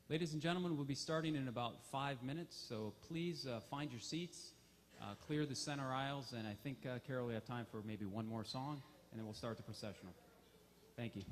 Ladies and gentlemen, we'll be starting in about 5 minutes, so please find your seats, clear the center aisles, and I think, Carol, we have time for maybe one more song, and then we'll start the processional. Thank you.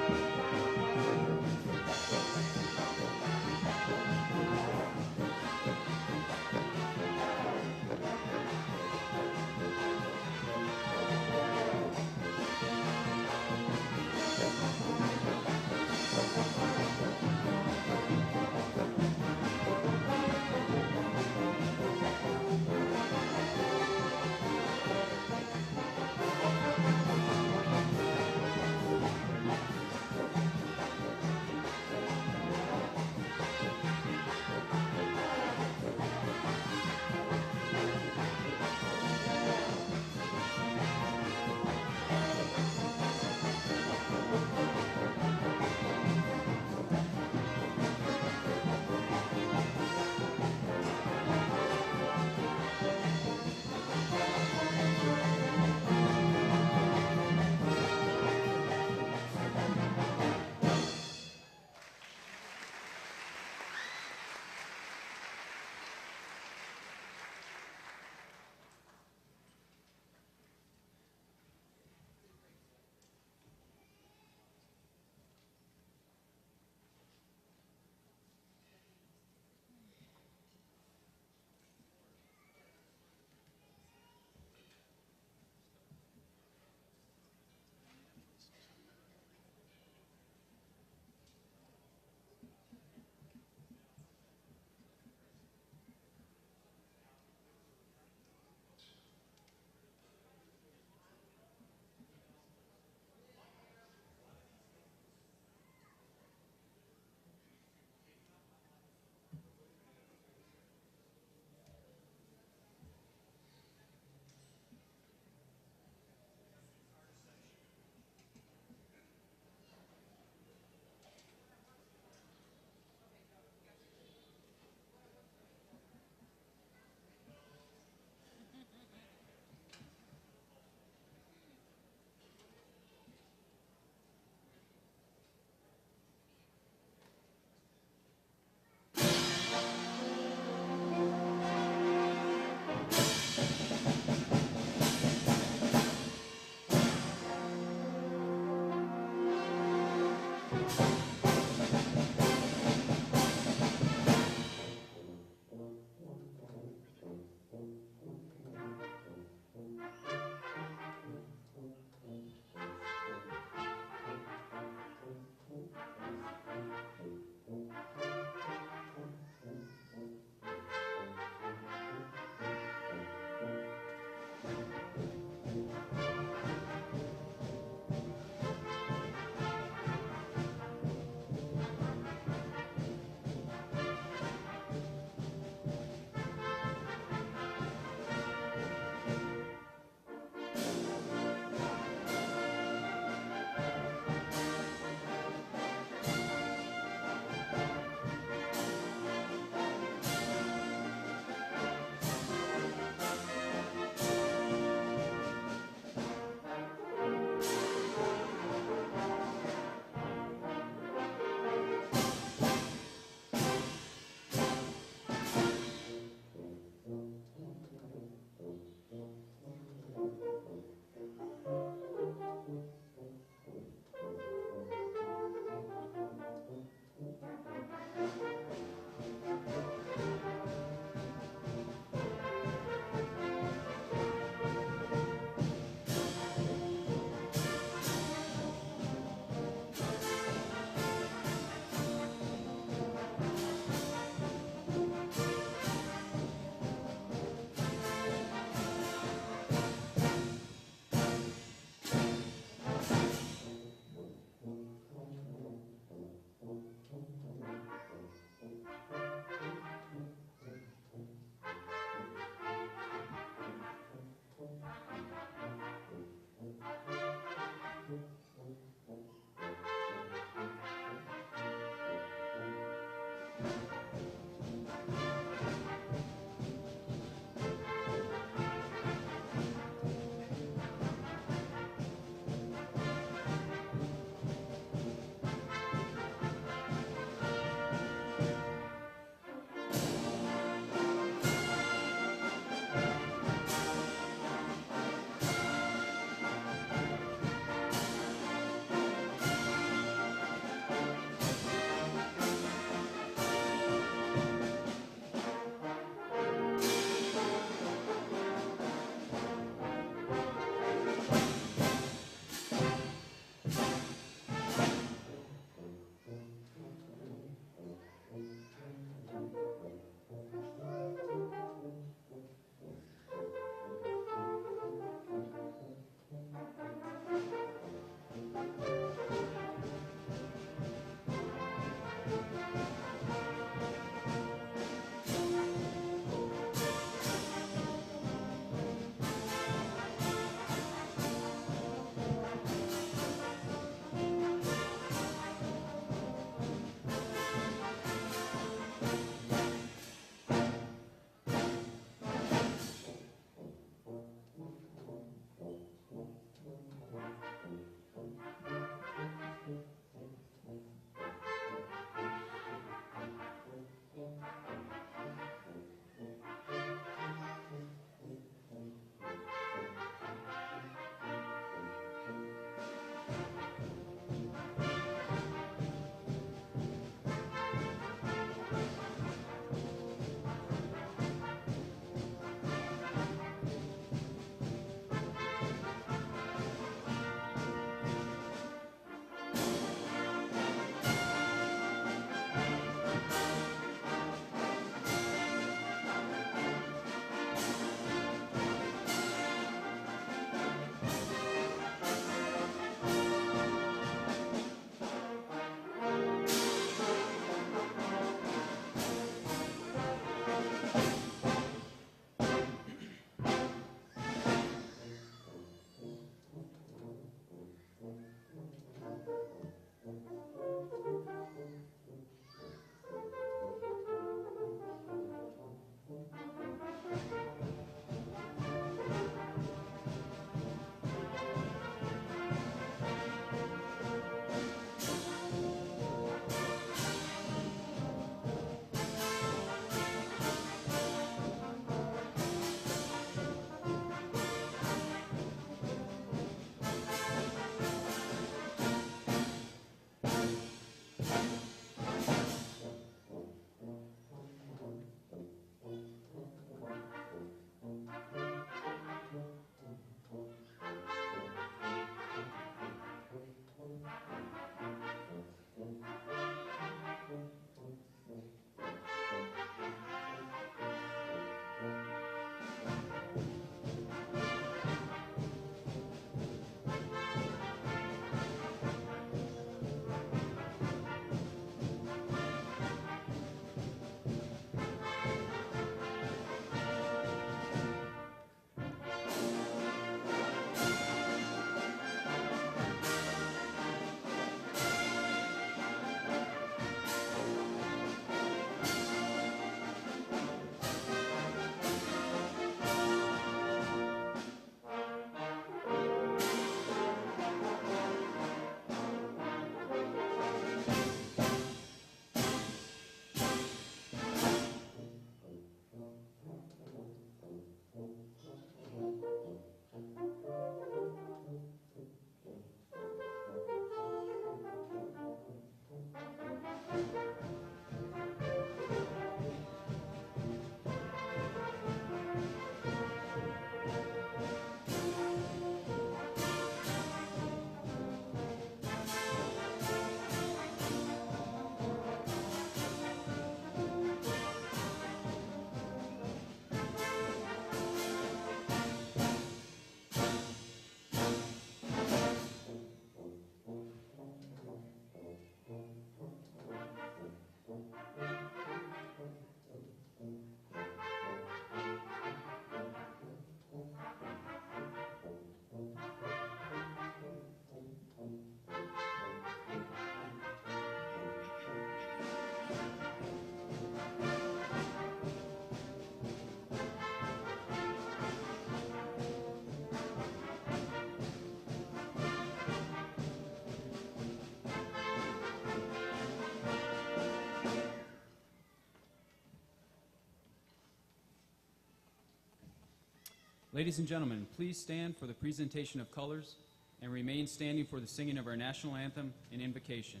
Ladies and gentlemen, please stand for the presentation of colors and remain standing for the singing of our national anthem and invocation.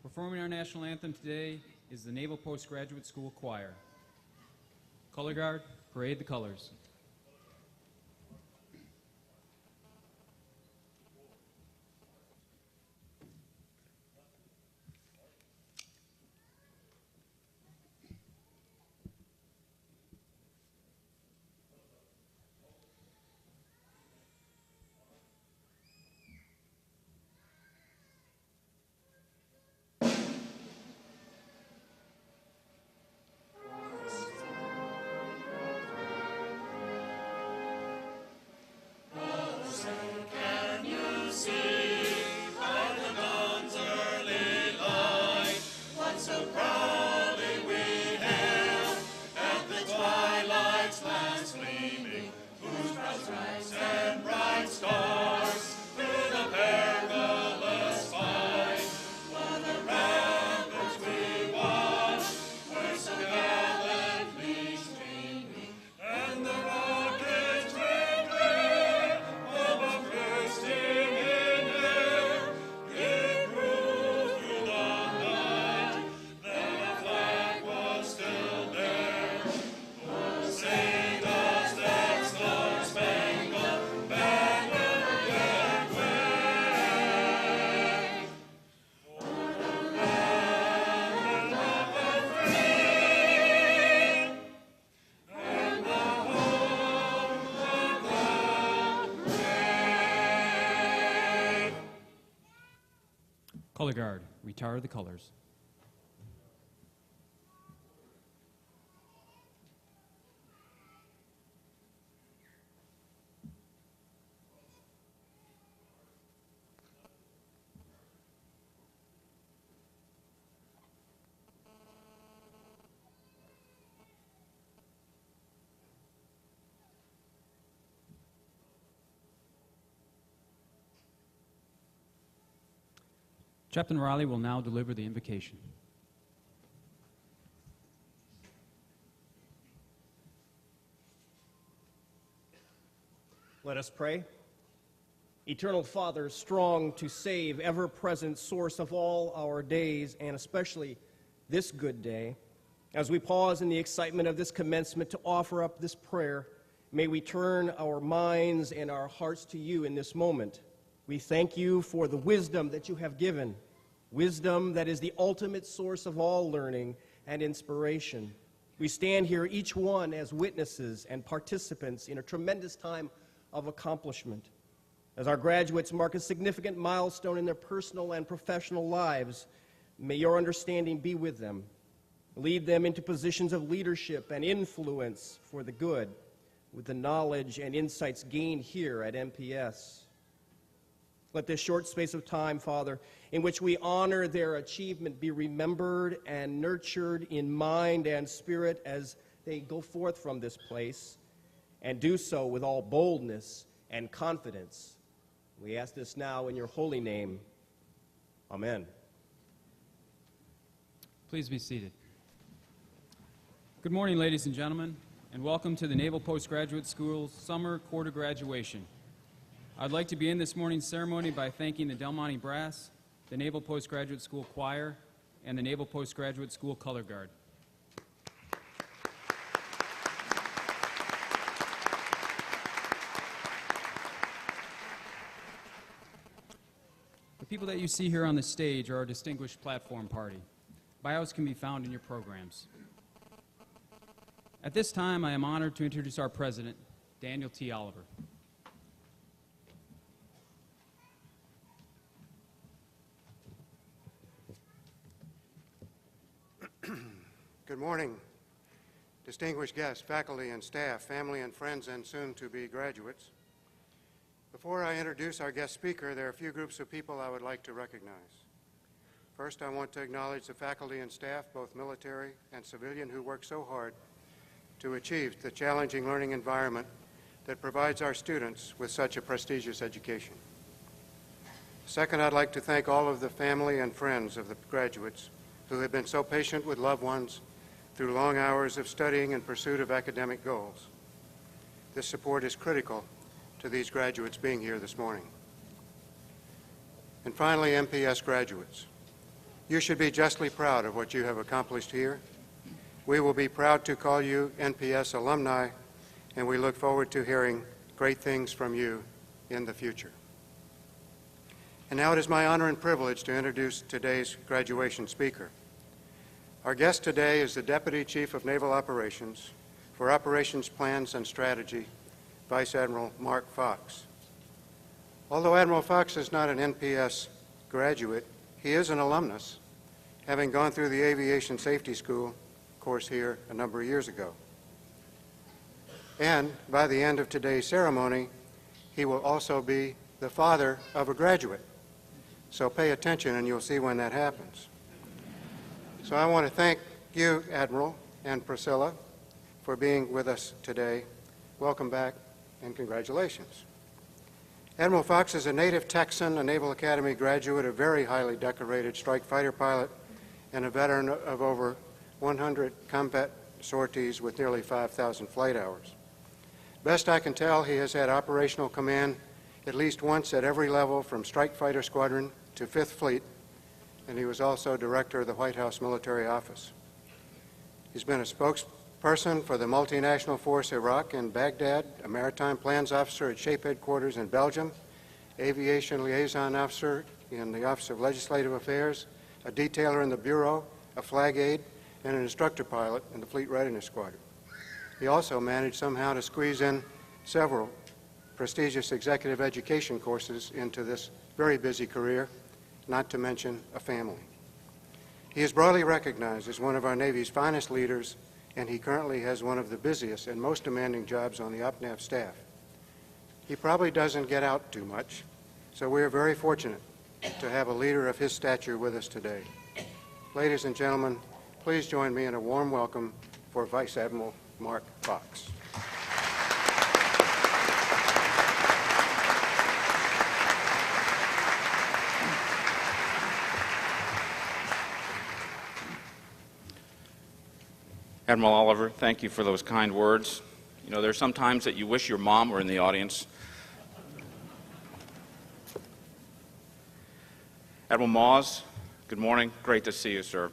Performing our national anthem today is the Naval Postgraduate School Choir. Color Guard, parade the colors. Color Guard, retire the colors. Chaplain Riley will now deliver the invocation. Let us pray. Eternal Father, strong to save, ever-present source of all our days, and especially this good day, as we pause in the excitement of this commencement to offer up this prayer, may we turn our minds and our hearts to you in this moment. We thank you for the wisdom that you have given, wisdom that is the ultimate source of all learning and inspiration. We stand here, each one, as witnesses and participants in a tremendous time of accomplishment. As our graduates mark a significant milestone in their personal and professional lives, may your understanding be with them. Lead them into positions of leadership and influence for the good, with the knowledge and insights gained here at MPS. Let this short space of time, Father, in which we honor their achievement be remembered and nurtured in mind and spirit as they go forth from this place, and do so with all boldness and confidence. We ask this now in your holy name. Amen. Please be seated. Good morning, ladies and gentlemen, and welcome to the Naval Postgraduate School's summer quarter graduation. I'd like to begin this morning's ceremony by thanking the Del Monte Brass, the Naval Postgraduate School Choir, and the Naval Postgraduate School Color Guard. The people that you see here on the stage are our distinguished platform party. Bios can be found in your programs. At this time, I am honored to introduce our president, Daniel T. Oliver. Good morning, distinguished guests, faculty and staff, family and friends, and soon-to-be graduates. Before I introduce our guest speaker, there are a few groups of people I would like to recognize. First, I want to acknowledge the faculty and staff, both military and civilian, who work so hard to achieve the challenging learning environment that provides our students with such a prestigious education. Second, I'd like to thank all of the family and friends of the graduates who have been so patient with loved ones through long hours of studying in pursuit of academic goals. This support is critical to these graduates being here this morning. And finally, NPS graduates. You should be justly proud of what you have accomplished here. We will be proud to call you NPS alumni, and we look forward to hearing great things from you in the future. And now it is my honor and privilege to introduce today's graduation speaker. Our guest today is the Deputy Chief of Naval Operations for Operations Plans and Strategy, Vice Admiral Mark Fox. Although Admiral Fox is not an NPS graduate, he is an alumnus, having gone through the Aviation Safety School course here a number of years ago. And by the end of today's ceremony, he will also be the father of a graduate. So pay attention and you'll see when that happens. So I want to thank you, Admiral, and Priscilla, for being with us today. Welcome back and congratulations. Admiral Fox is a native Texan, a Naval Academy graduate, a very highly decorated strike fighter pilot, and a veteran of over 100 combat sorties with nearly 5,000 flight hours. Best I can tell, he has had operational command at least once at every level from Strike Fighter Squadron to 5th Fleet, and he was also director of the White House Military Office. He's been a spokesperson for the multinational force Iraq in Baghdad, a maritime plans officer at SHAPE headquarters in Belgium, aviation liaison officer in the Office of Legislative Affairs, a detailer in the Bureau, a flag aide, and an instructor pilot in the Fleet Readiness Squadron. He also managed somehow to squeeze in several prestigious executive education courses into this very busy career, not to mention a family. He is broadly recognized as one of our Navy's finest leaders, and he currently has one of the busiest and most demanding jobs on the OPNAV staff. He probably doesn't get out too much, so we are very fortunate to have a leader of his stature with us today. Ladies and gentlemen, please join me in a warm welcome for Vice Admiral Mark Fox. Admiral Oliver, thank you for those kind words. You know, there's some times that you wish your mom were in the audience. Admiral Moss, good morning. Great to see you, sir.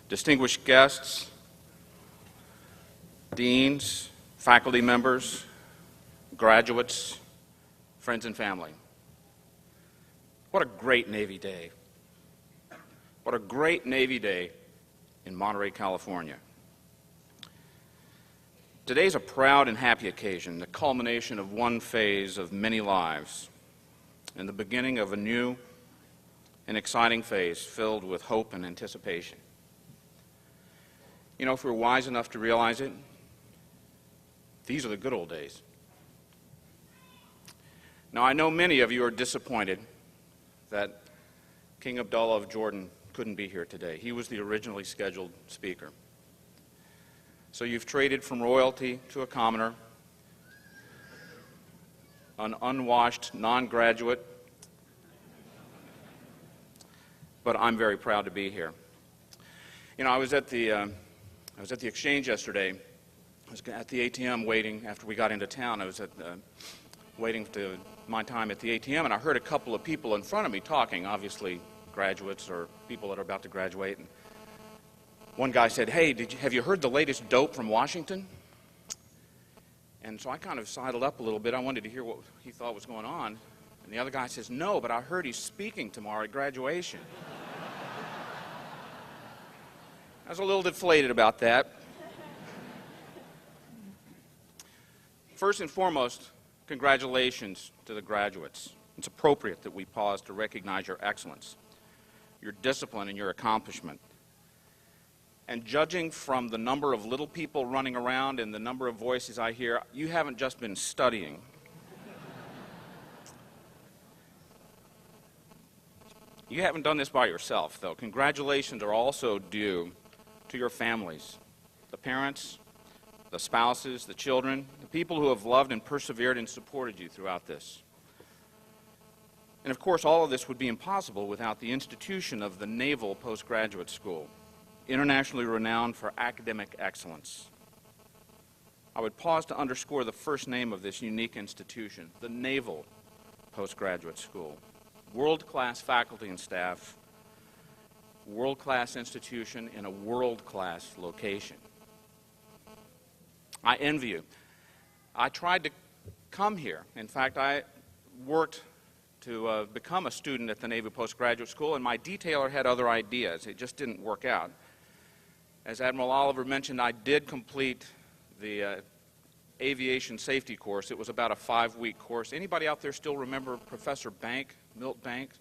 Distinguished guests, deans, faculty members, graduates, friends and family. What a great Navy day. What a great Navy day in Monterey, California. Today's a proud and happy occasion, the culmination of one phase of many lives, and the beginning of a new and exciting phase filled with hope and anticipation. You know, if we're wise enough to realize it, these are the good old days. Now, I know many of you are disappointed that King Abdullah of Jordan couldn't be here today. He was the originally scheduled speaker. So you've traded from royalty to a commoner, an unwashed non-graduate, but I'm very proud to be here. You know, I was at the exchange yesterday. I was at the ATM waiting after we got into town. I was waiting to my time at the ATM, and I heard a couple of people in front of me talking, obviously graduates or people that are about to graduate. And one guy said, "Hey, have you heard the latest dope from Washington?" And so I kind of sidled up a little bit. I wanted to hear what he thought was going on. And the other guy says, "No, but I heard he's speaking tomorrow at graduation." I was a little deflated about that. First and foremost, congratulations to the graduates. It's appropriate that we pause to recognize your excellence, your discipline, and your accomplishment. And judging from the number of little people running around and the number of voices I hear, you haven't just been studying. You haven't done this by yourself, though. Congratulations are also due to your families, the parents, the spouses, the children, the people who have loved and persevered and supported you throughout this. And of course, all of this would be impossible without the institution of the Naval Postgraduate School, internationally renowned for academic excellence. I would pause to underscore the first name of this unique institution, the Naval Postgraduate School. World-class faculty and staff, world-class institution in a world-class location. I envy you. I tried to come here. In fact, I worked to become a student at the Naval Postgraduate School, and my detailer had other ideas. It just didn't work out. As Admiral Oliver mentioned, I did complete the aviation safety course. It was about a 5-week course. Anybody out there still remember Professor Bank, Milt Bank,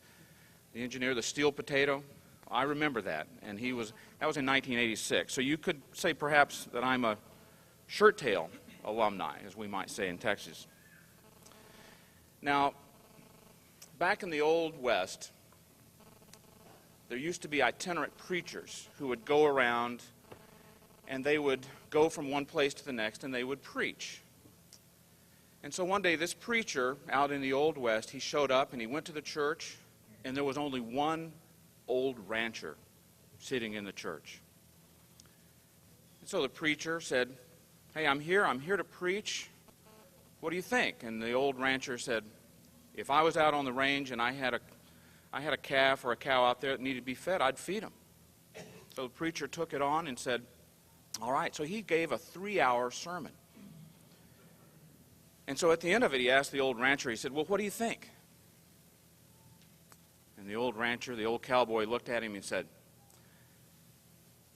the engineer, the steel potato? I remember that, and that was in 1986. So you could say perhaps that I'm a shirt tail alumni, as we might say in Texas. Now, back in the Old West, there used to be itinerant preachers who would go around and they would go from one place to the next and they would preach. And so one day this preacher out in the Old West, he showed up and he went to the church and there was only one old rancher sitting in the church. And so the preacher said, "Hey, I'm here to preach. What do you think?" And the old rancher said, "If I was out on the range and I had a calf or a cow out there that needed to be fed, I'd feed them." So the preacher took it on and said, "All right." So he gave a 3-hour sermon. And so at the end of it, he asked the old rancher, he said, "Well, what do you think?" And the old rancher, the old cowboy, looked at him and said,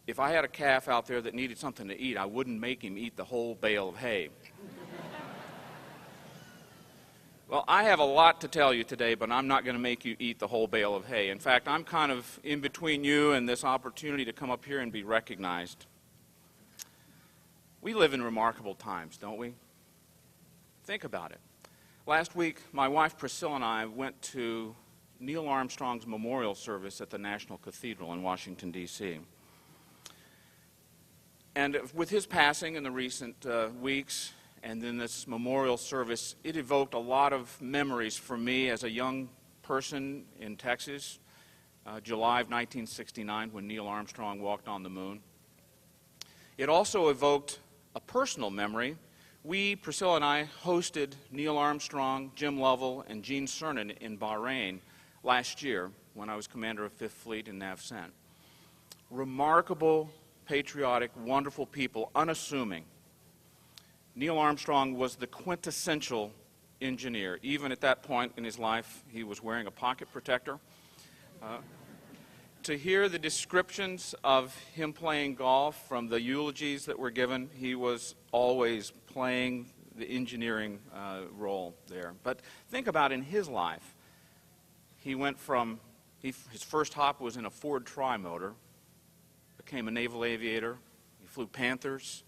"If I had a calf out there that needed something to eat, I wouldn't make him eat the whole bale of hay." Well, I have a lot to tell you today, but I'm not going to make you eat the whole bale of hay. In fact, I'm kind of in between you and this opportunity to come up here and be recognized. We live in remarkable times, don't we? Think about it. Last week, my wife Priscilla and I went to Neil Armstrong's memorial service at the National Cathedral in Washington, D.C. And with his passing in the recent weeks, and then this memorial service, it evoked a lot of memories for me as a young person in Texas, July of 1969, when Neil Armstrong walked on the moon. It also evoked a personal memory. We, Priscilla and I, hosted Neil Armstrong, Jim Lovell, and Gene Cernan in Bahrain last year when I was commander of 5th Fleet in NAVCENT. Remarkable, patriotic, wonderful people, unassuming. Neil Armstrong was the quintessential engineer. Even at that point in his life, he was wearing a pocket protector. To hear the descriptions of him playing golf from the eulogies that were given, he was always playing the engineering role there. But think about in his life, he went from, his first hop was in a Ford Tri-Motor, became a naval aviator, he flew Panthers,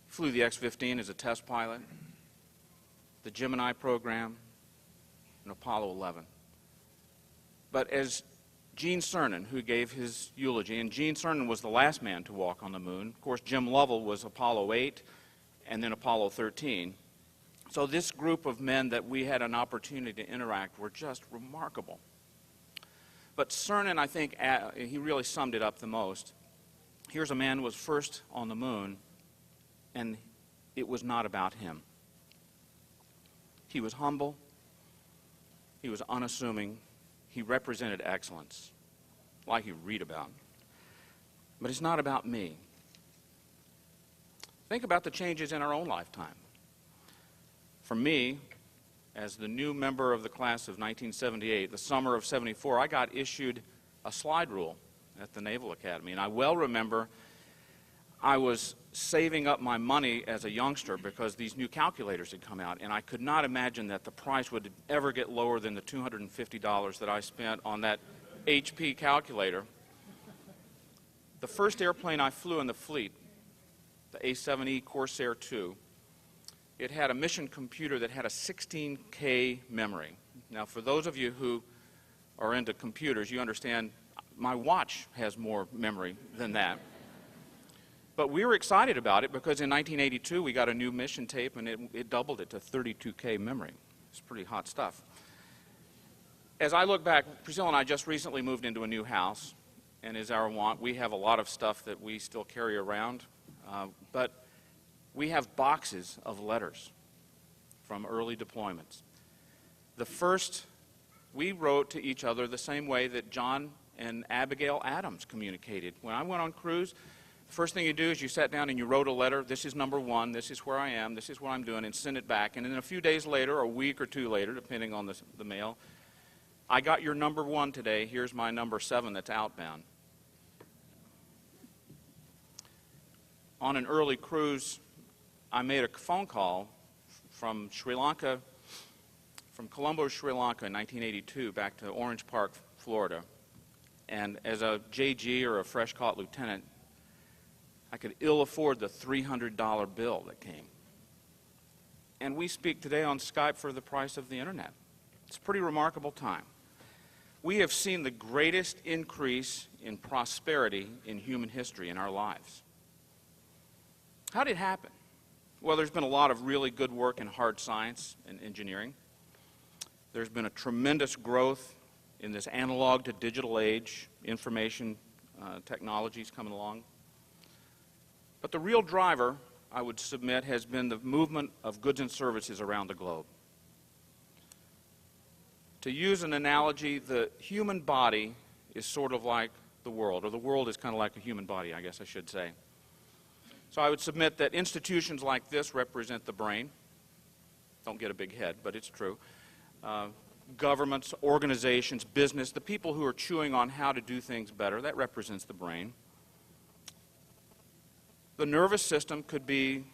flew the X-15 as a test pilot, the Gemini program, and Apollo 11. But as Gene Cernan, who gave his eulogy, and Gene Cernan was the last man to walk on the moon. Of course, Jim Lovell was Apollo 8 and then Apollo 13. So this group of men that we had an opportunity to interact were just remarkable. But Cernan, I think, he really summed it up the most. Here's a man who was first on the moon, and it was not about him. He was humble. He was unassuming. He represented excellence, like you read about. But it's not about me. Think about the changes in our own lifetime. For me, as the new member of the class of 1978, the summer of '74, I got issued a slide rule at the Naval Academy. And I well remember I was saving up my money as a youngster because these new calculators had come out, and I could not imagine that the price would ever get lower than the $250 that I spent on that HP calculator. The first airplane I flew in the fleet, the A-7E Corsair II, it had a mission computer that had a 16K memory. Now, for those of you who are into computers, you understand my watch has more memory than that. But we were excited about it because in 1982 we got a new mission tape and it doubled it to 32K memory. It's pretty hot stuff. As I look back, Priscilla and I just recently moved into a new house, and as our wont, we have a lot of stuff that we still carry around. But we have boxes of letters from early deployments. The first, we wrote to each other the same way that John and Abigail Adams communicated. When I went on cruise, the first thing you do is you sat down and you wrote a letter. This is number one. This is where I am. This is what I'm doing, and send it back. And then a few days later, or a week or two later, depending on the mail, I got your number one today. Here's my number 7 that's outbound. On an early cruise, I made a phone call from Sri Lanka, from Colombo, Sri Lanka in 1982 back to Orange Park, Florida. And as a JG or a fresh-caught lieutenant, I could ill afford the $300 bill that came. And we speak today on Skype for the price of the internet. It's a pretty remarkable time. We have seen the greatest increase in prosperity in human history in our lives. How did it happen? Well, there's been a lot of really good work in hard science and engineering. There's been a tremendous growth in this analog to digital age, information technologies coming along. But the real driver, I would submit, has been the movement of goods and services around the globe. To use an analogy, the human body is sort of like the world, or the world is kind of like a human body, I guess I should say. So I would submit that institutions like this represent the brain. Don't get a big head, but it's true. Governments, organizations, business, the people who are chewing on how to do things better, that represents the brain. The nervous system could be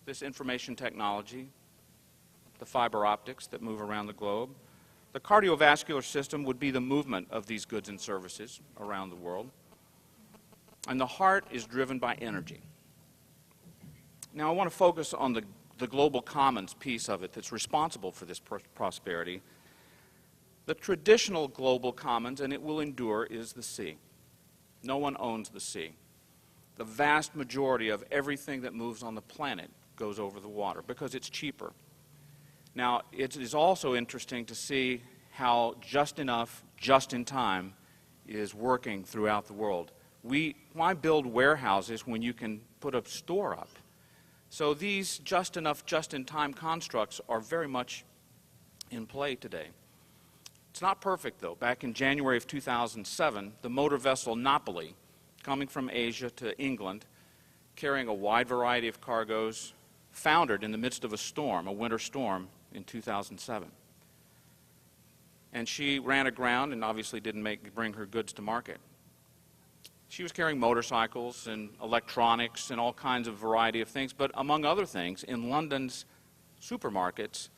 this information technology, the fiber optics that move around the globe. The cardiovascular system would be the movement of these goods and services around the world. And the heart is driven by energy. Now I want to focus on the global commons piece of it that's responsible for this prosperity. The traditional global commons, and it will endure, is the sea. No one owns the sea. The vast majority of everything that moves on the planet goes over the water because it's cheaper. Now, it is also interesting to see how just enough, just in time is working throughout the world. Why build warehouses when you can put a store up? So these just enough, just in time constructs are very much in play today. It's not perfect, though. Back in January of 2007, the motor vessel Napoli, coming from Asia to England, carrying a wide variety of cargoes, foundered in the midst of a storm, a winter storm, in 2007. And she ran aground and obviously didn't bring her goods to market. She was carrying motorcycles and electronics and all kinds of variety of things, but among other things, in London's supermarkets,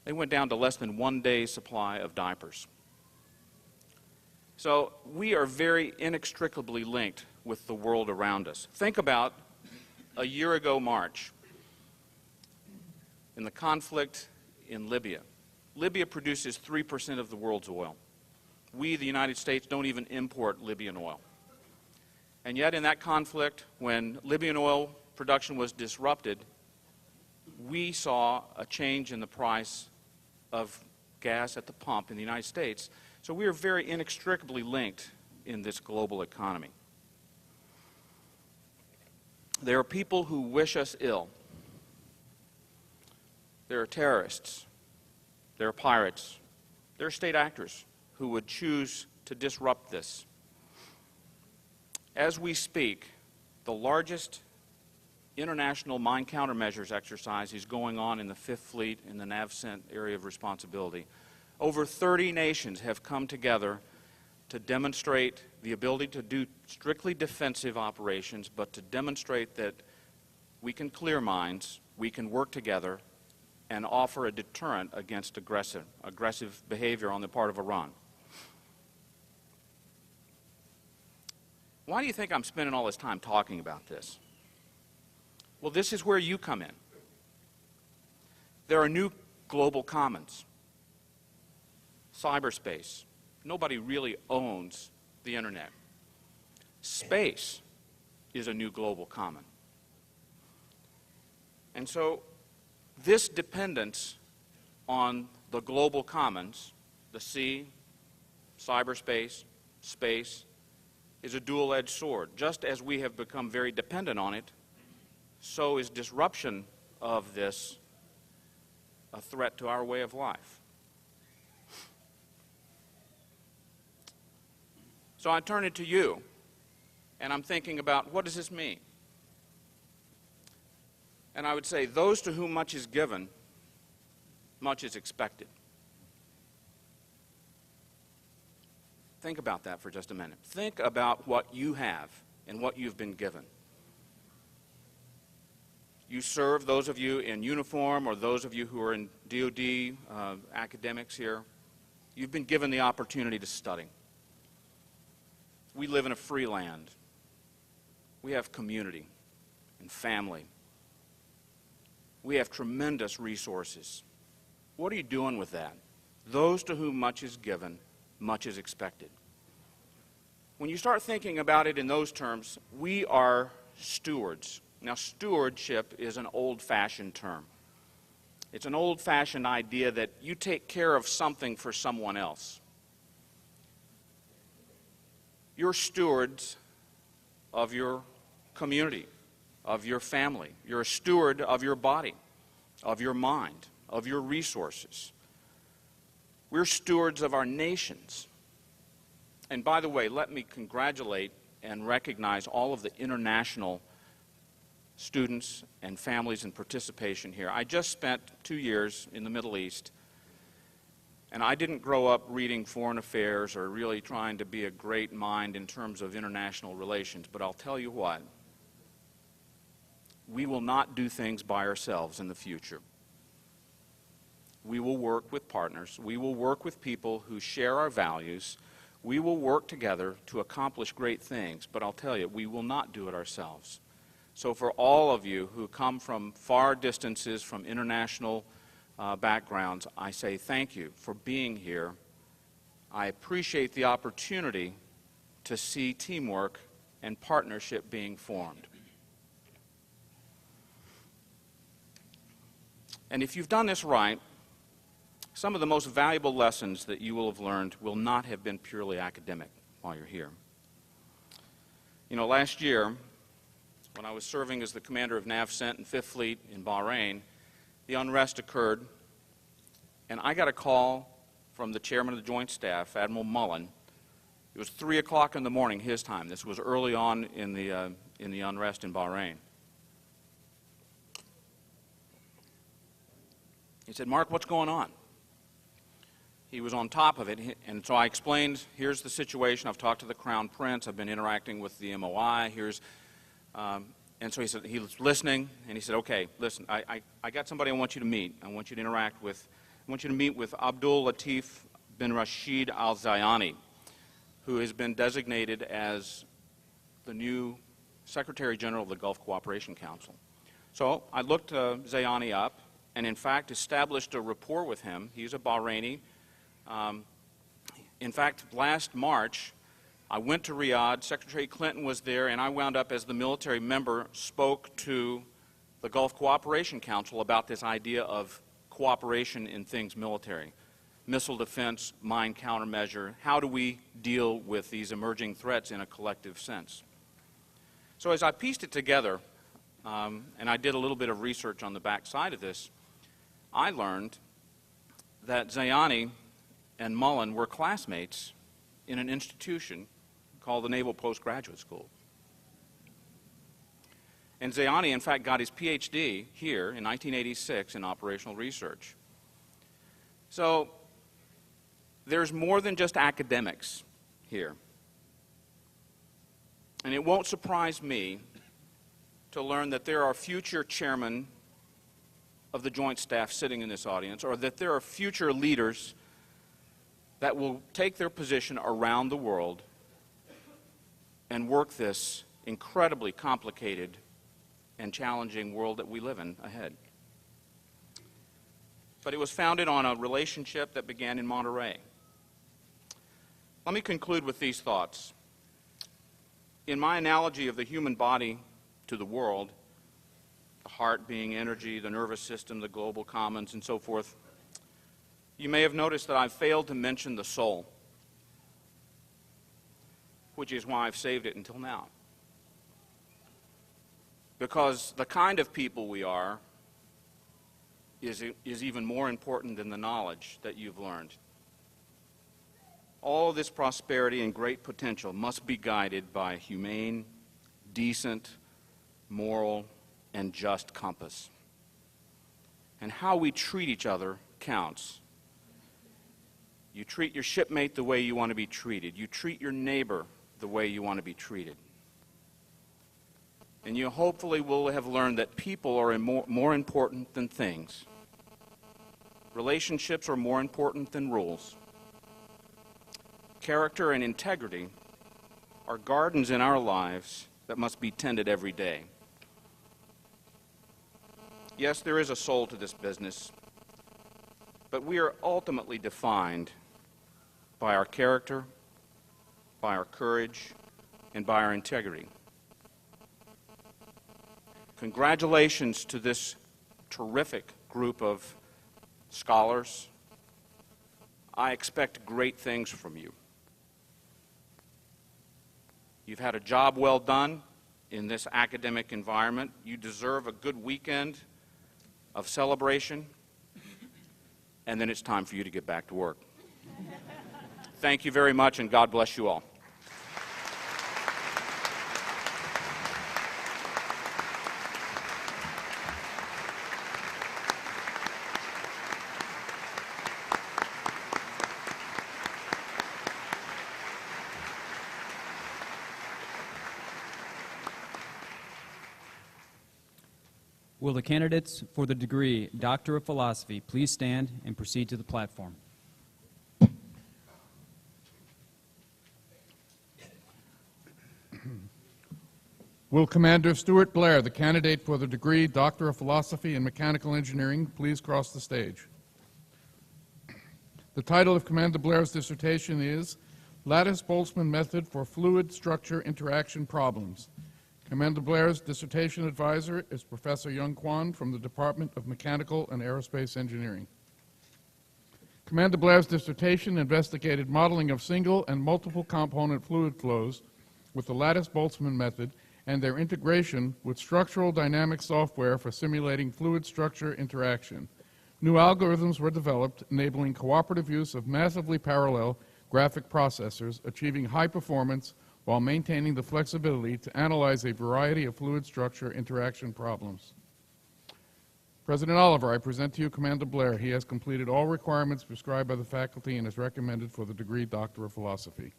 they went down to less than 1 day's supply of diapers. So we are very inextricably linked with the world around us. Think about a year ago March, in the conflict in Libya. Libya produces 3% of the world's oil. We, the United States, don't even import Libyan oil. And yet in that conflict, when Libyan oil production was disrupted, we saw a change in the price of gas at the pump in the United States. So we are very inextricably linked in this global economy. There are people who wish us ill. There are terrorists. There are pirates. There are state actors who would choose to disrupt this. As we speak, the largest international mine countermeasures exercise is going on in the Fifth Fleet in the NAVCENT area of responsibility. Over 30 nations have come together to demonstrate the ability to do strictly defensive operations, but to demonstrate that we can clear mines, we can work together, and offer a deterrent against aggressive behavior on the part of Iran. Why do you think I'm spending all this time talking about this? Well, this is where you come in. There are new global commons. Cyberspace. Nobody really owns the internet. Space is a new global common. And so this dependence on the global commons, the sea, cyberspace, space, is a dual-edged sword. Just as we have become very dependent on it, so is disruption of this a threat to our way of life. So I turn it to you, and I'm thinking about, what does this mean? And I would say, those to whom much is given, much is expected. Think about that for just a minute. Think about what you have and what you've been given. You serve, those of you in uniform or those of you who are in DoD academics here, you've been given the opportunity to study. We live in a free land. We have community and family. We have tremendous resources. What are you doing with that? Those to whom much is given, much is expected. When you start thinking about it in those terms, we are stewards. Now, stewardship is an old-fashioned term. It's an old-fashioned idea that you take care of something for someone else. You're stewards of your community, of your family. You're a steward of your body, of your mind, of your resources. We're stewards of our nations. And by the way, let me congratulate and recognize all of the international students and families in participation here. I just spent 2 years in the Middle East, and I didn't grow up reading foreign affairs or really trying to be a great mind in terms of international relations, but I'll tell you what, we will not do things by ourselves in the future. We will work with partners. We will work with people who share our values. We will work together to accomplish great things, but I'll tell you, we will not do it ourselves. So for all of you who come from far distances, from international backgrounds, I say thank you for being here. I appreciate the opportunity to see teamwork and partnership being formed. And if you've done this right, some of the most valuable lessons that you will have learned will not have been purely academic while you're here. You know, last year, when I was serving as the commander of NAVCENT and 5th Fleet in Bahrain, the unrest occurred, and I got a call from the chairman of the Joint Staff, Admiral Mullen. It was 3 o'clock in the morning his time. This was early on in the unrest in Bahrain. He said, "Mark, what's going on?" He was on top of it, and so I explained, here's the situation. I've talked to the Crown Prince. I've been interacting with the MOI. And so he said, he was listening, and he said, okay, listen, I got somebody I want you to meet. I want you to interact with, I want you to meet with Abdul Latif bin Rashid Al Zayani, who has been designated as the new Secretary General of the Gulf Cooperation Council. So I looked Zayani up, and in fact established a rapport with him. He's a Bahraini. In fact, last March, I went to Riyadh, Secretary Clinton was there, and I wound up as the military member, spoke to the Gulf Cooperation Council about this idea of cooperation in things military. Missile defense, mine countermeasure, how do we deal with these emerging threats in a collective sense? So as I pieced it together, and I did a little bit of research on the back side of this, I learned that Zayani and Mullen were classmates in an institution called the Naval Postgraduate School. And Zayani, in fact, got his PhD here in 1986 in operational research. So there's more than just academics here. And it won't surprise me to learn that there are future chairmen of the Joint Staff sitting in this audience, or that there are future leaders that will take their position around the world and work this incredibly complicated and challenging world that we live in ahead. But it was founded on a relationship that began in Monterey. Let me conclude with these thoughts. In my analogy of the human body to the world, the heart being energy, the nervous system, the global commons, and so forth, you may have noticed that I've failed to mention the soul, which is why I've saved it until now. because the kind of people we are is even more important than the knowledge that you've learned. All of this prosperity and great potential must be guided by a humane, decent, moral, and just compass. And how we treat each other counts. You treat your shipmate the way you want to be treated. You treat your neighbor the way you want to be treated. And you hopefully will have learned that people are more important than things. Relationships are more important than rules. Character and integrity are gardens in our lives that must be tended every day. Yes, there is a soul to this business, but we are ultimately defined by our character, by our courage, and by our integrity. Congratulations to this terrific group of scholars. I expect great things from you. You've had a job well done in this academic environment. You deserve a good weekend of celebration, and then it's time for you to get back to work. Thank you very much, and God bless you all. Will the candidates for the degree Doctor of Philosophy please stand and proceed to the platform? Will Commander Stuart Blair, the candidate for the degree Doctor of Philosophy in Mechanical Engineering, please cross the stage? The title of Commander Blair's dissertation is Lattice-Boltzmann Method for Fluid Structure Interaction Problems. Commander Blair's dissertation advisor is Professor Young Kwan from the Department of Mechanical and Aerospace Engineering. Commander Blair's dissertation investigated modeling of single and multiple component fluid flows with the Lattice-Boltzmann method and their integration with structural dynamic software for simulating fluid structure interaction. New algorithms were developed enabling cooperative use of massively parallel graphic processors, achieving high performance while maintaining the flexibility to analyze a variety of fluid structure interaction problems. President Oliver, I present to you Commander Blair. He has completed all requirements prescribed by the faculty and is recommended for the degree Doctor of Philosophy.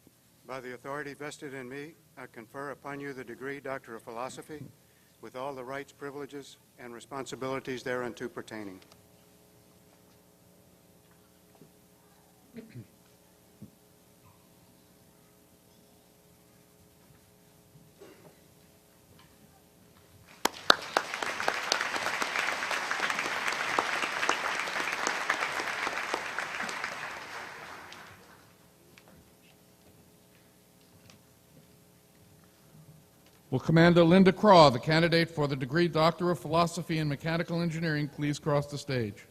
By the authority vested in me, I confer upon you the degree Doctor of Philosophy with all the rights, privileges, and responsibilities thereunto pertaining. Will Commander Linda Craw, the candidate for the degree Doctor of Philosophy in Mechanical Engineering, please cross the stage?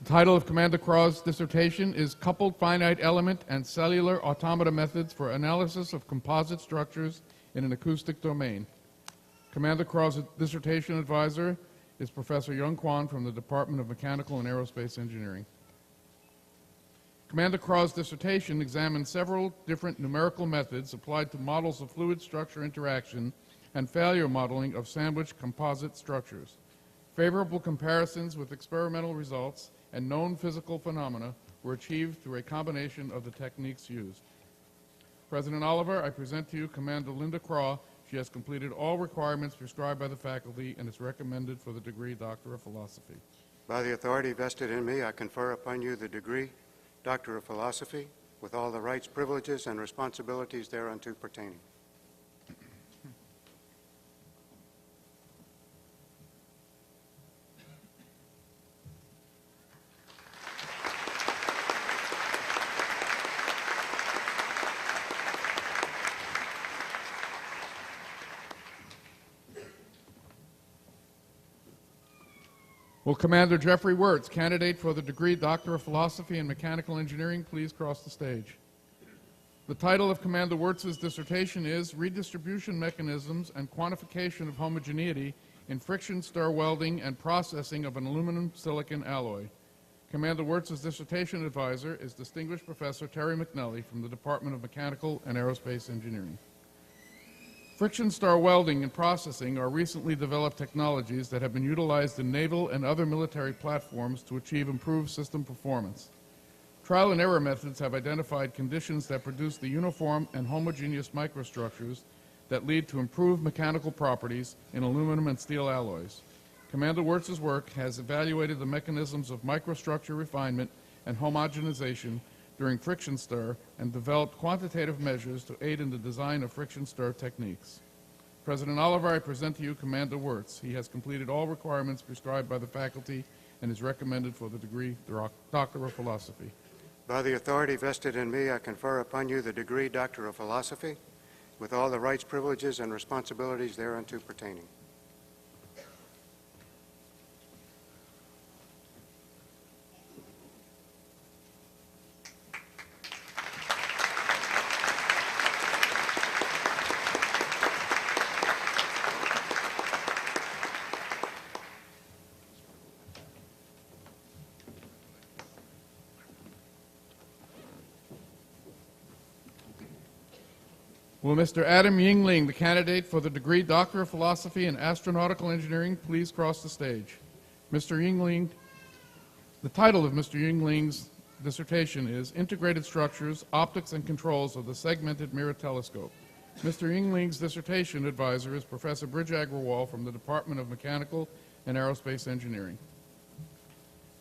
The title of Commander Craw's dissertation is Coupled Finite Element and Cellular Automata Methods for Analysis of Composite Structures in an Acoustic Domain. Commander Craw's dissertation advisor is Professor Young Kwan from the Department of Mechanical and Aerospace Engineering. Commander Craw's dissertation examined several different numerical methods applied to models of fluid structure interaction and failure modeling of sandwich composite structures. Favorable comparisons with experimental results and known physical phenomena were achieved through a combination of the techniques used. President Oliver, I present to you Commander Linda Craw. She has completed all requirements prescribed by the faculty and is recommended for the degree Doctor of Philosophy. By the authority vested in me, I confer upon you the degree Doctor of Philosophy with all the rights, privileges, and responsibilities thereunto pertaining. Will Commander Jeffrey Wirtz, candidate for the degree Doctor of Philosophy in Mechanical Engineering, please cross the stage? The title of Commander Wirtz's dissertation is Redistribution Mechanisms and Quantification of Homogeneity in Friction Stir Welding and Processing of an Aluminum Silicon Alloy. Commander Wirtz's dissertation advisor is Distinguished Professor Terry McNally from the Department of Mechanical and Aerospace Engineering. Friction stir welding and processing are recently developed technologies that have been utilized in naval and other military platforms to achieve improved system performance. Trial and error methods have identified conditions that produce the uniform and homogeneous microstructures that lead to improved mechanical properties in aluminum and steel alloys. Commander Wirtz's work has evaluated the mechanisms of microstructure refinement and homogenization during friction stir and developed quantitative measures to aid in the design of friction stir techniques. President Oliver, I present to you Commander Wirtz. He has completed all requirements prescribed by the faculty and is recommended for the degree Doctor of Philosophy. By the authority vested in me, I confer upon you the degree Doctor of Philosophy, with all the rights, privileges, and responsibilities thereunto pertaining. Will Mr. Adam Yingling, the candidate for the degree Doctor of Philosophy in Astronautical Engineering, please cross the stage? Mr. Yingling, the title of Mr. Yingling's dissertation is Integrated Structures, Optics and Controls of the Segmented Mirror Telescope. Mr. Yingling's dissertation advisor is Professor Brij Agrawal from the Department of Mechanical and Aerospace Engineering.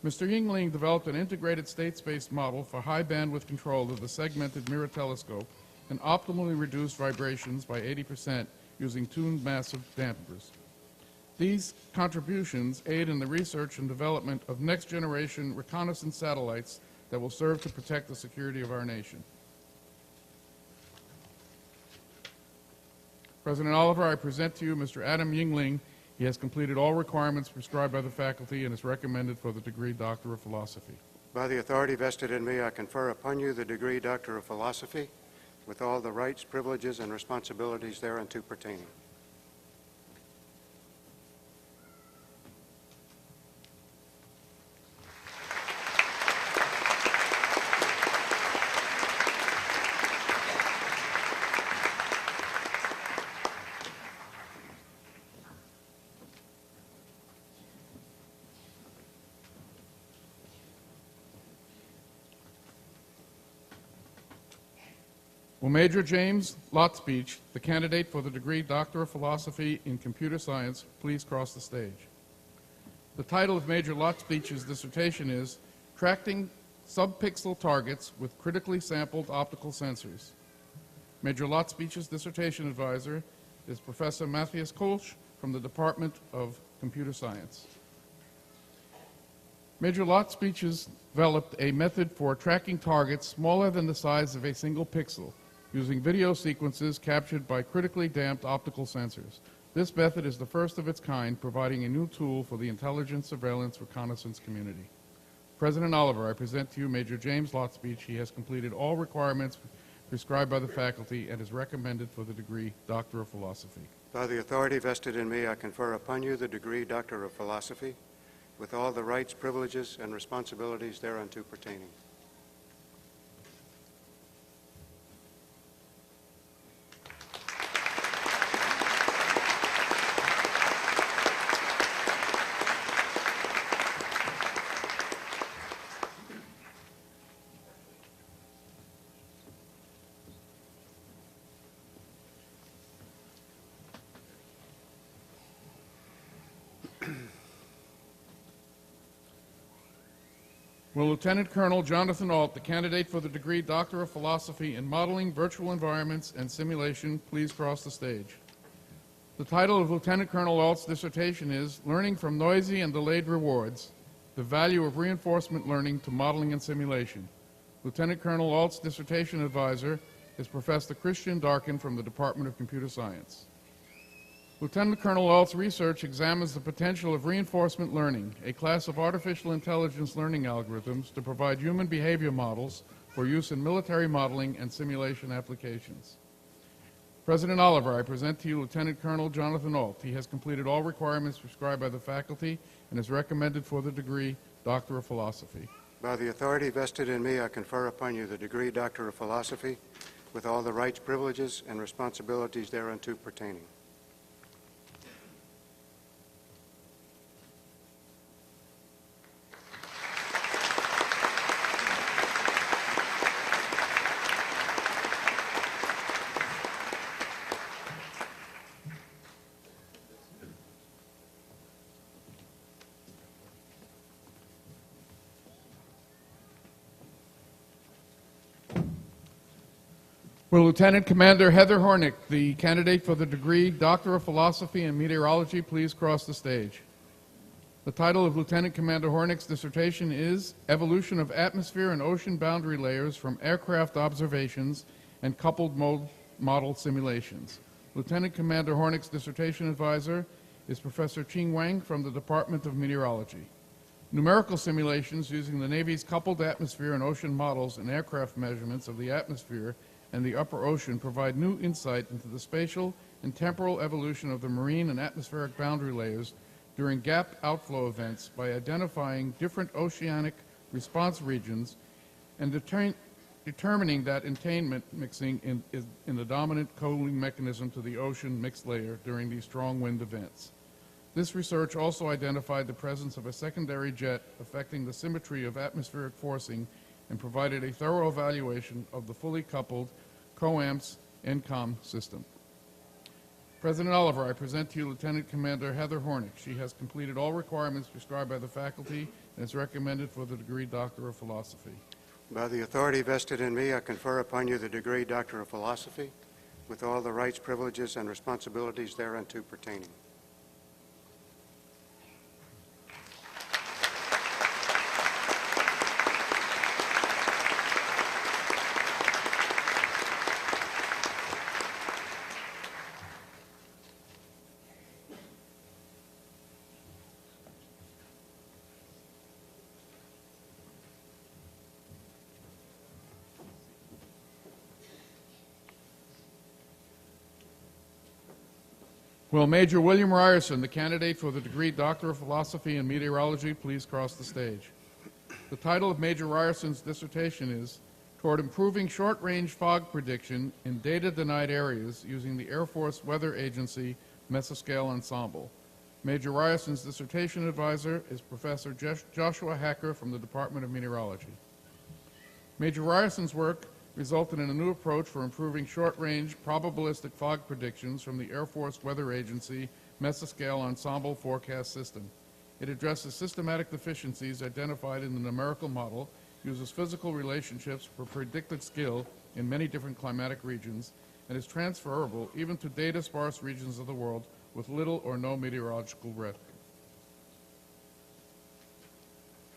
Mr. Yingling developed an integrated state-space model for high bandwidth control of the segmented mirror telescope and optimally reduced vibrations by 80% using tuned massive dampers. These contributions aid in the research and development of next-generation reconnaissance satellites that will serve to protect the security of our nation. President Oliver, I present to you Mr. Adam Yingling. He has completed all requirements prescribed by the faculty and is recommended for the degree Doctor of Philosophy. By the authority vested in me, I confer upon you the degree Doctor of Philosophy, with all the rights, privileges, and responsibilities thereunto pertaining. Will Major James Lotspeech, the candidate for the degree Doctor of Philosophy in Computer Science, please cross the stage? The title of Major Lotspeech's dissertation is Tracking Subpixel Targets with Critically Sampled Optical Sensors. Major Lotspeech's dissertation advisor is Professor Matthias Kolsch from the Department of Computer Science. Major Lotspeech has developed a method for tracking targets smaller than the size of a single pixel, using video sequences captured by critically damped optical sensors. This method is the first of its kind, providing a new tool for the intelligence, surveillance, reconnaissance community. President Oliver, I present to you Major James Lotspeech. He has completed all requirements prescribed by the faculty and is recommended for the degree Doctor of Philosophy. By the authority vested in me, I confer upon you the degree Doctor of Philosophy, with all the rights, privileges, and responsibilities thereunto pertaining. Will Lieutenant Colonel Jonathan Ault, the candidate for the degree Doctor of Philosophy in Modeling, Virtual Environments, and Simulation, please cross the stage? The title of Lieutenant Colonel Ault's dissertation is Learning from Noisy and Delayed Rewards, the Value of Reinforcement Learning to Modeling and Simulation. Lieutenant Colonel Ault's dissertation advisor is Professor Christian Darkin from the Department of Computer Science. Lieutenant Colonel Ault's research examines the potential of reinforcement learning, a class of artificial intelligence learning algorithms to provide human behavior models for use in military modeling and simulation applications. President Oliver, I present to you Lieutenant Colonel Jonathan Ault. He has completed all requirements prescribed by the faculty and is recommended for the degree Doctor of Philosophy. By the authority vested in me, I confer upon you the degree Doctor of Philosophy with all the rights, privileges, and responsibilities thereunto pertaining. Will Lieutenant Commander Heather Hornick, the candidate for the degree Doctor of Philosophy in Meteorology, please cross the stage? The title of Lieutenant Commander Hornick's dissertation is Evolution of Atmosphere and Ocean Boundary Layers from Aircraft Observations and Coupled Model Simulations. Lieutenant Commander Hornick's dissertation advisor is Professor Ching Wang from the Department of Meteorology. Numerical simulations using the Navy's coupled atmosphere and ocean models and aircraft measurements of the atmosphere and the upper ocean provide new insight into the spatial and temporal evolution of the marine and atmospheric boundary layers during gap outflow events by identifying different oceanic response regions and determining that attainment mixing in the dominant cooling mechanism to the ocean mixed layer during these strong wind events. This research also identified the presence of a secondary jet affecting the symmetry of atmospheric forcing and provided a thorough evaluation of the fully coupled COAMS-NCOM system. President Oliver, I present to you Lieutenant Commander Heather Hornick. She has completed all requirements prescribed by the faculty and is recommended for the degree Doctor of Philosophy. By the authority vested in me, I confer upon you the degree Doctor of Philosophy with all the rights, privileges, and responsibilities thereunto pertaining. Will Major William Ryerson, the candidate for the degree Doctor of Philosophy in Meteorology, please cross the stage? The title of Major Ryerson's dissertation is Toward Improving Short-Range Fog Prediction in Data-Denied Areas Using the Air Force Weather Agency Mesoscale Ensemble. Major Ryerson's dissertation advisor is Professor Joshua Hacker from the Department of Meteorology. Major Ryerson's work resulted in a new approach for improving short-range probabilistic fog predictions from the Air Force Weather Agency Mesoscale Ensemble Forecast System. It addresses systematic deficiencies identified in the numerical model, uses physical relationships for predicted skill in many different climatic regions, and is transferable even to data-sparse regions of the world with little or no meteorological risk.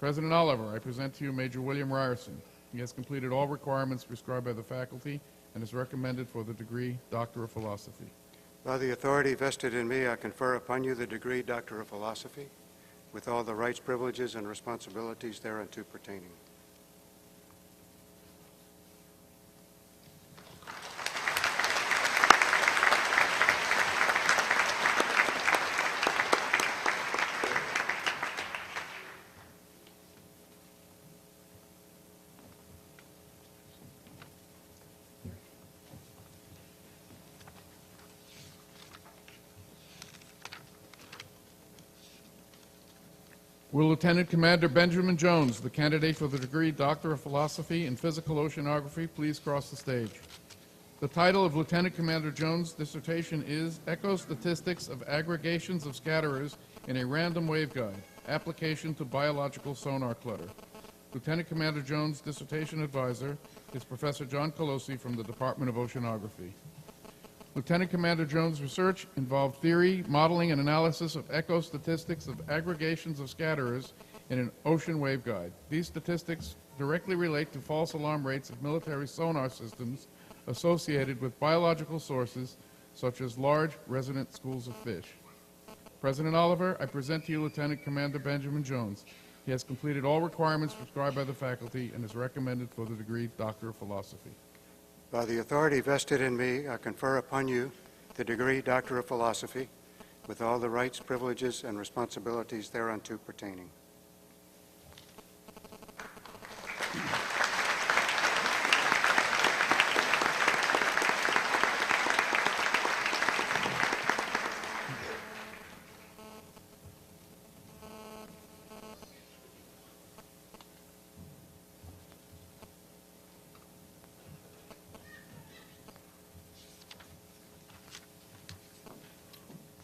President Oliver, I present to you Major William Ryerson. He has completed all requirements prescribed by the faculty and is recommended for the degree Doctor of Philosophy. By the authority vested in me, I confer upon you the degree Doctor of Philosophy with all the rights, privileges, and responsibilities thereunto pertaining. Will Lieutenant Commander Benjamin Jones, the candidate for the degree Doctor of Philosophy in Physical Oceanography, please cross the stage? The title of Lieutenant Commander Jones' dissertation is Echo-Statistics of Aggregations of Scatterers in a Random Waveguide, Application to Biological Sonar Clutter. Lieutenant Commander Jones' dissertation advisor is Professor John Colosi from the Department of Oceanography. Lieutenant Commander Jones' research involved theory, modeling, and analysis of echo-statistics of aggregations of scatterers in an ocean waveguide. These statistics directly relate to false alarm rates of military sonar systems associated with biological sources such as large resident schools of fish. President Oliver, I present to you Lieutenant Commander Benjamin Jones. He has completed all requirements prescribed by the faculty and is recommended for the degree Doctor of Philosophy. By the authority vested in me, I confer upon you the degree Doctor of Philosophy with all the rights, privileges, and responsibilities thereunto pertaining.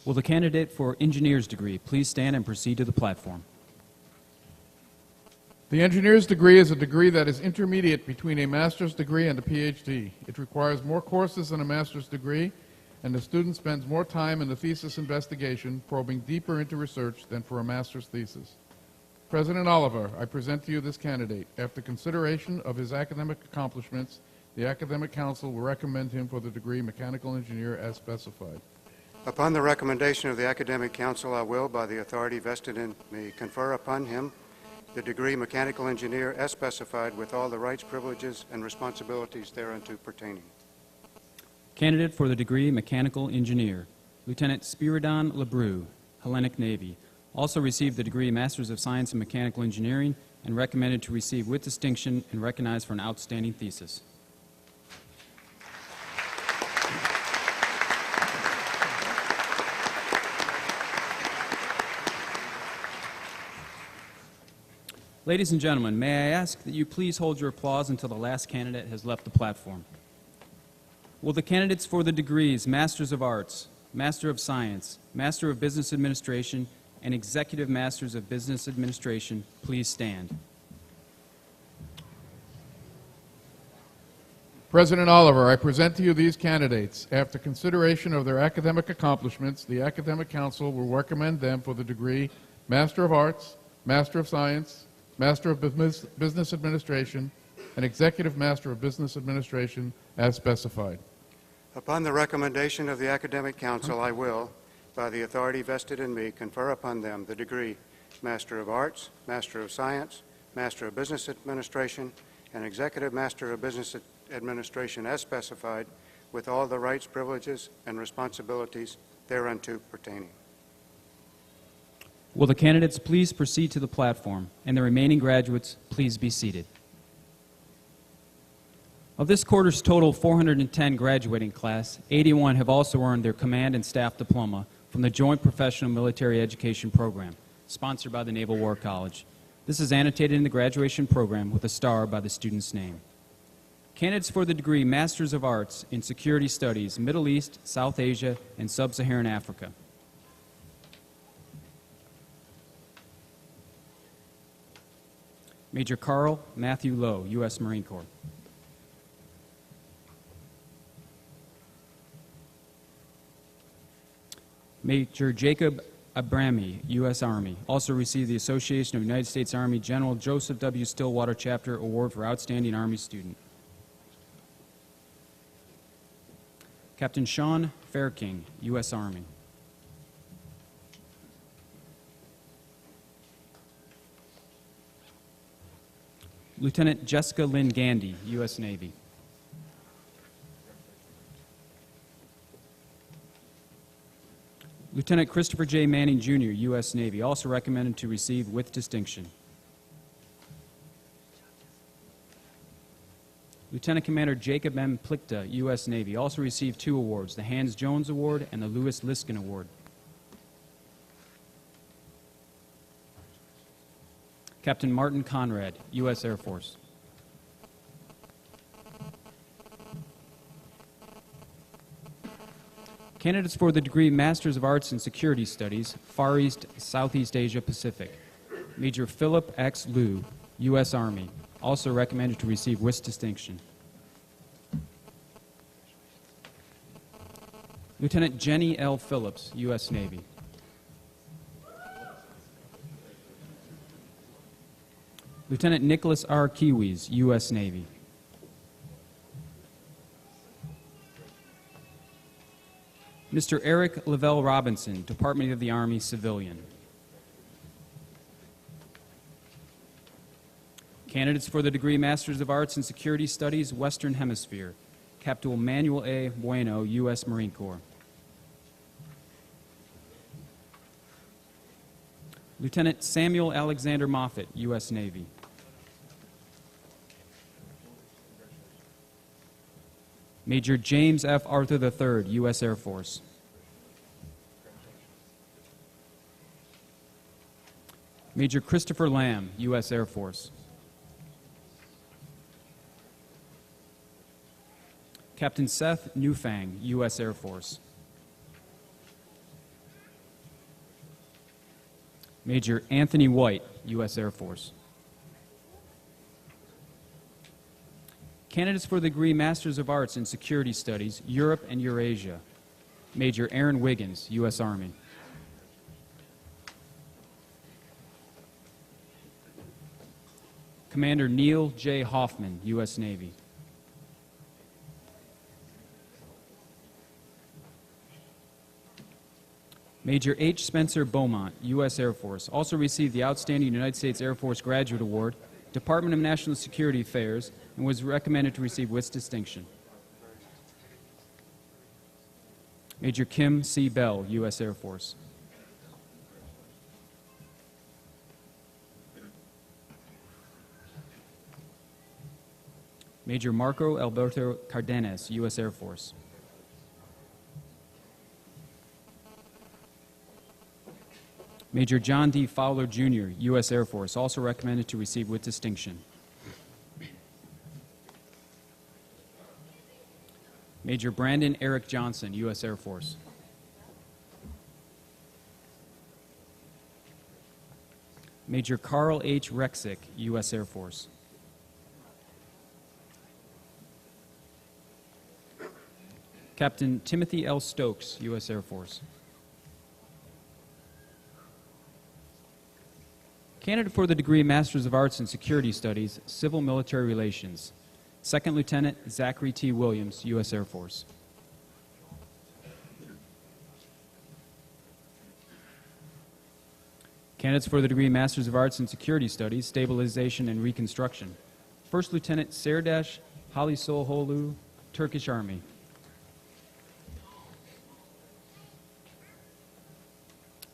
Will the candidate for engineer's degree please stand and proceed to the platform? The engineer's degree is a degree that is intermediate between a master's degree and a PhD. It requires more courses than a master's degree, and the student spends more time in the thesis investigation, probing deeper into research than for a master's thesis. President Oliver, I present to you this candidate. After consideration of his academic accomplishments, the Academic Council will recommend him for the degree Mechanical Engineer as specified. Upon the recommendation of the Academic Council, I will, by the authority vested in me, confer upon him the degree Mechanical Engineer as specified with all the rights, privileges, and responsibilities thereunto pertaining. Candidate for the degree Mechanical Engineer, Lieutenant Spiridon Lebreu, Hellenic Navy, also received the degree Masters of Science in Mechanical Engineering and recommended to receive with distinction and recognized for an outstanding thesis. Ladies and gentlemen, may I ask that you please hold your applause until the last candidate has left the platform. Will the candidates for the degrees Masters of Arts, Master of Science, Master of Business Administration, and Executive Masters of Business Administration please stand? President Oliver, I present to you these candidates. After consideration of their academic accomplishments, the Academic Council will recommend them for the degree Master of Arts, Master of Science, Master of Business Administration, and Executive Master of Business Administration as specified. Upon the recommendation of the Academic Council, I will, by the authority vested in me, confer upon them the degree Master of Arts, Master of Science, Master of Business Administration, and Executive Master of Business Administration as specified, with all the rights, privileges, and responsibilities thereunto pertaining. Will the candidates please proceed to the platform, and the remaining graduates please be seated. Of this quarter's total 410 graduating class, 81 have also earned their Command and Staff Diploma from the Joint Professional Military Education Program, sponsored by the Naval War College. This is annotated in the graduation program with a star by the student's name. Candidates for the degree Masters of Arts in Security Studies, Middle East, South Asia, and Sub-Saharan Africa. Major Carl Matthew Lowe, U.S. Marine Corps. Major Jacob Abrami, U.S. Army, also received the Association of United States Army General Joseph W. Stillwater Chapter Award for Outstanding Army Student. Captain Sean Fairking, U.S. Army. Lieutenant Jessica Lynn Gandy, U.S. Navy. Lieutenant Christopher J. Manning, Jr., U.S. Navy, also recommended to receive with distinction. Lieutenant Commander Jacob M. Plichta, U.S. Navy, also received 2 awards, the Hans Jones Award and the Lewis Liskin Award. Captain Martin Conrad, U.S. Air Force. Candidates for the degree Masters of Arts in Security Studies, Far East, Southeast Asia, Pacific. Major Philip X. Liu, U.S. Army, also recommended to receive with distinction. Lieutenant Jenny L. Phillips, U.S. Navy. Lieutenant Nicholas R. Kiwis, U.S. Navy. Mr. Eric Lavelle Robinson, Department of the Army, Civilian. Candidates for the degree Masters of Arts in Security Studies, Western Hemisphere. Captain Manuel A. Bueno, U.S. Marine Corps. Lieutenant Samuel Alexander Moffett, U.S. Navy. Major James F. Arthur III, U.S. Air Force. Major Christopher Lamb, U.S. Air Force. Captain Seth Newfang, U.S. Air Force. Major Anthony White, U.S. Air Force. Candidates for the degree Masters of Arts in Security Studies, Europe and Eurasia. Major Aaron Wiggins, U.S. Army. Commander Neil J. Hoffman, U.S. Navy. Major H. Spencer Beaumont, U.S. Air Force, also received the Outstanding United States Air Force Graduate Award, Department of National Security Affairs, and was recommended to receive with distinction. Major Kim C. Bell, U.S. Air Force. Major Marco Alberto Cardenas, U.S. Air Force. Major John D. Fowler, Jr., U.S. Air Force, also recommended to receive with distinction. Major Brandon Eric Johnson, U.S. Air Force. Major Carl H. Rexick, U.S. Air Force. Captain Timothy L. Stokes, U.S. Air Force. Candidate for the degree Masters of Arts in Security Studies, Civil Military Relations. Second Lieutenant Zachary T. Williams, U.S. Air Force. Candidates for the degree Masters of Arts in Security Studies, Stabilization and Reconstruction. First Lieutenant Serdash Halisoğlu, Turkish Army.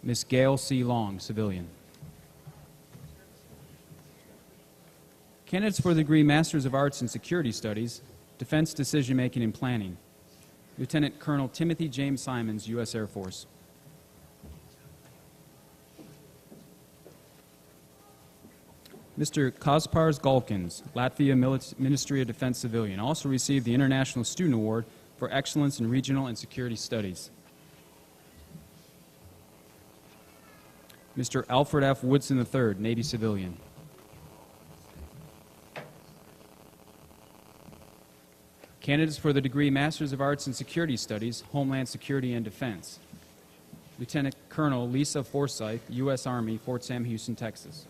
Miss Gail C. Long, civilian. Candidates for the degree Masters of Arts in Security Studies, Defense Decision Making and Planning. Lieutenant Colonel Timothy James Simons, U.S. Air Force. Mr. Kaspars Galkins, Latvia Ministry of Defense civilian, also received the International Student Award for Excellence in Regional and Security Studies. Mr. Alfred F. Woodson III, Navy civilian. Candidates for the degree Masters of Arts in Security Studies, Homeland Security and Defense. Lieutenant Colonel Lisa Forsyth, U.S. Army, Fort Sam Houston, Texas.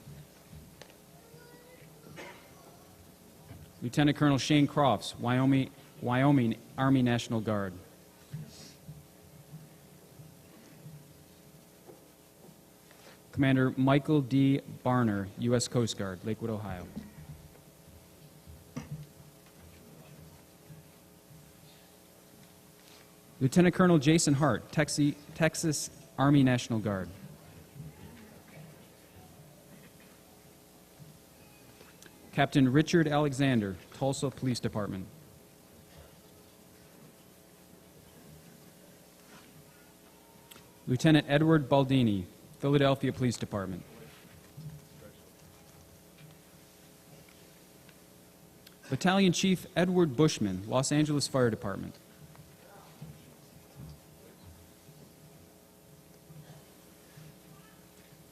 Lieutenant Colonel Shane Crofts, Wyoming Army National Guard. Commander Michael D. Barner, U.S. Coast Guard, Lakewood, Ohio. Lieutenant Colonel Jason Hart, Texas Army National Guard. Captain Richard Alexander, Tulsa Police Department. Lieutenant Edward Baldini, Philadelphia Police Department. Battalion Chief Edward Bushman, Los Angeles Fire Department.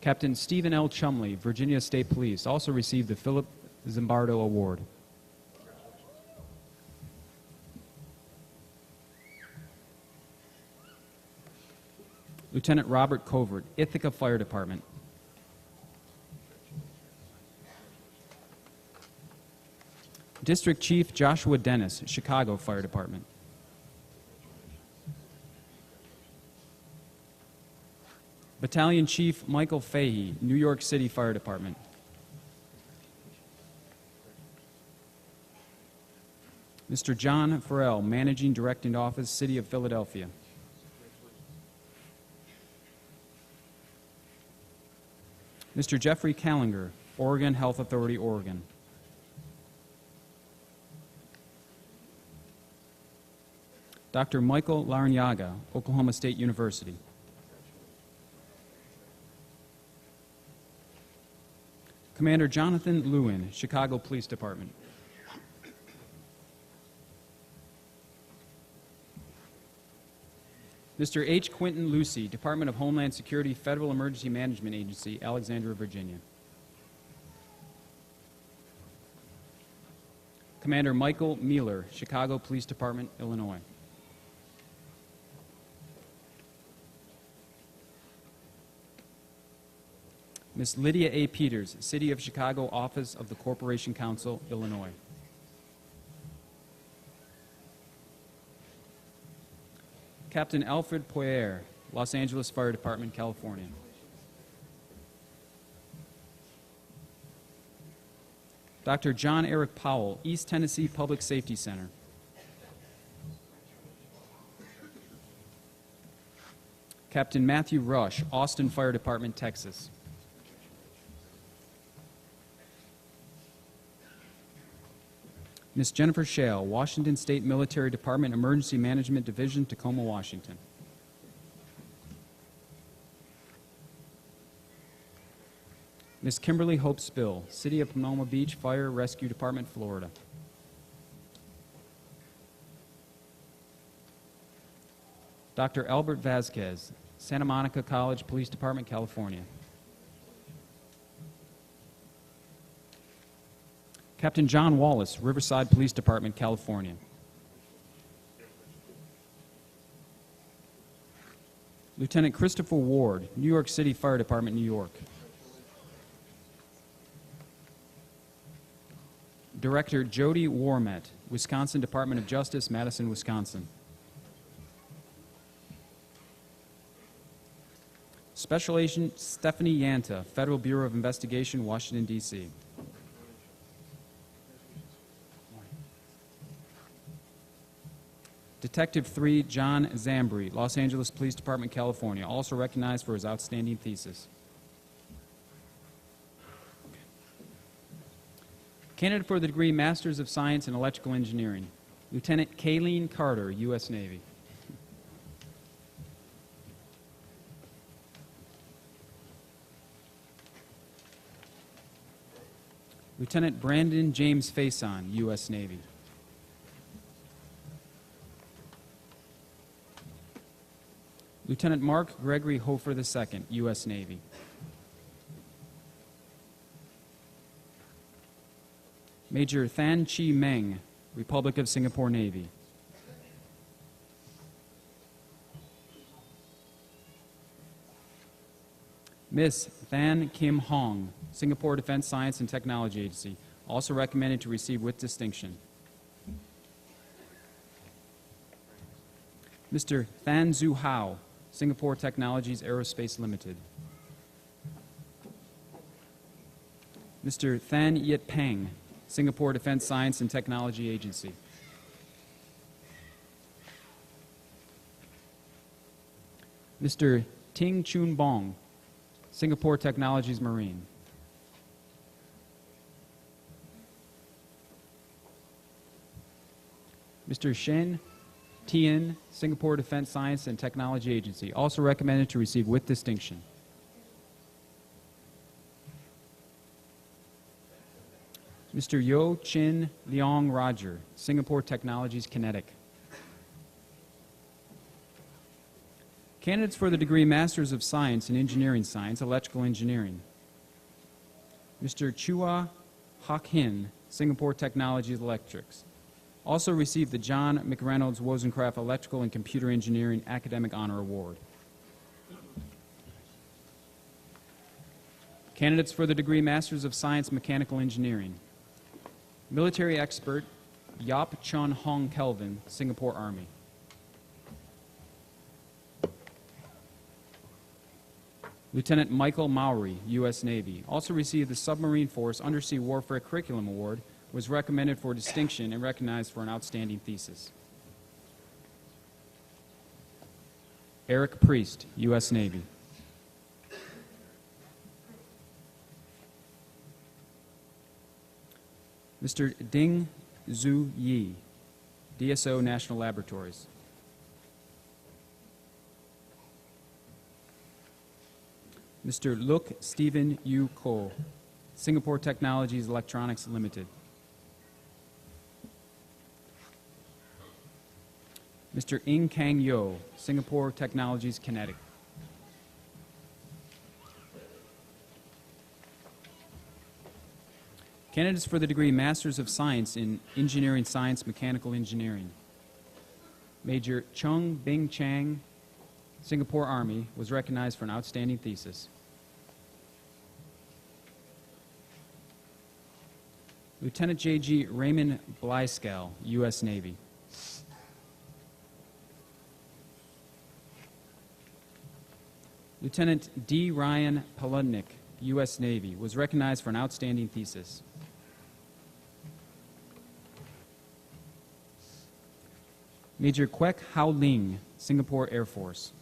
Captain Stephen L. Chumley, Virginia State Police, also received the Philip Zimbardo Award. Lieutenant Robert Covert, Ithaca Fire Department. District Chief Joshua Dennis, Chicago Fire Department. Battalion Chief Michael Fahey, New York City Fire Department. Mr. John Farrell, Managing Directing Office, City of Philadelphia. Mr. Jeffrey Callinger, Oregon Health Authority, Oregon. Dr. Michael Larrañaga, Oklahoma State University. Commander Jonathan Lewin, Chicago Police Department. Mr. H. Quinton Lucy, Department of Homeland Security, Federal Emergency Management Agency, Alexandria, Virginia. Commander Michael Mueller, Chicago Police Department, Illinois. Ms. Lydia A. Peters, City of Chicago Office of the Corporation Counsel, Illinois. Captain Alfred Poyer, Los Angeles Fire Department, California. Dr. John Eric Powell, East Tennessee Public Safety Center. Captain Matthew Rush, Austin Fire Department, Texas. Ms. Jennifer Shale, Washington State Military Department Emergency Management Division, Tacoma, Washington. Ms. Kimberly Hope Spill, City of Pomona Beach Fire Rescue Department, Florida. Dr. Albert Vasquez, Santa Monica College Police Department, California. Captain John Wallace, Riverside Police Department, California. Lieutenant Christopher Ward, New York City Fire Department, New York. Director Jody Warmet, Wisconsin Department of Justice, Madison, Wisconsin. Special Agent Stephanie Yanta, Federal Bureau of Investigation, Washington, D.C. Detective 3 John Zambri, Los Angeles Police Department, California, also recognized for his outstanding thesis. Candidate for the degree Masters of Science in Electrical Engineering, Lieutenant Kayleen Carter, U.S. Navy. Lieutenant Brandon James Faison, U.S. Navy. Lieutenant Mark Gregory Hofer II, U.S. Navy. Major Than Chi Meng, Republic of Singapore Navy. Miss Than Kim Hong, Singapore Defense Science and Technology Agency, also recommended to receive with distinction. Mr. Than Zhu Hao, Singapore Technologies Aerospace Limited. Mr. Than Yit Peng, Singapore Defense Science and Technology Agency. Mr. Ting Chun Bong, Singapore Technologies Marine. Mr. Shen Tien, Singapore Defense Science and Technology Agency, also recommended to receive with distinction. Mr. Yo Chin Leong Roger, Singapore Technologies Kinetic. Candidates for the degree Masters of Science in Engineering Science, Electrical Engineering. Mr. Chua Hock Hin, Singapore Technologies Electrics. Also received the John McReynolds Wozencraft Electrical and Computer Engineering Academic Honor Award. Candidates for the degree Masters of Science Mechanical Engineering. Military expert Yap Chun Hong Kelvin, Singapore Army. Lieutenant Michael Mowry, U.S. Navy, also received the Submarine Force Undersea Warfare Curriculum Award was recommended for distinction and recognized for an outstanding thesis. Eric Priest, U.S. Navy. Mr. Ding Zhu Yi, DSO National Laboratories. Mr. Luk Stephen Yu Ko, Singapore Technologies Electronics Limited. Mr. Ing Kang Yo, Singapore Technologies Kinetic. Candidates for the degree Masters of Science in Engineering Science Mechanical Engineering. Major Chung Bing Chang, Singapore Army, was recognized for an outstanding thesis. Lieutenant J.G. Raymond Blyskell, U.S. Navy. Lieutenant D. Ryan Poludnik, U.S. Navy, was recognized for an outstanding thesis. Major Kwek Hao Ling, Singapore Air Force.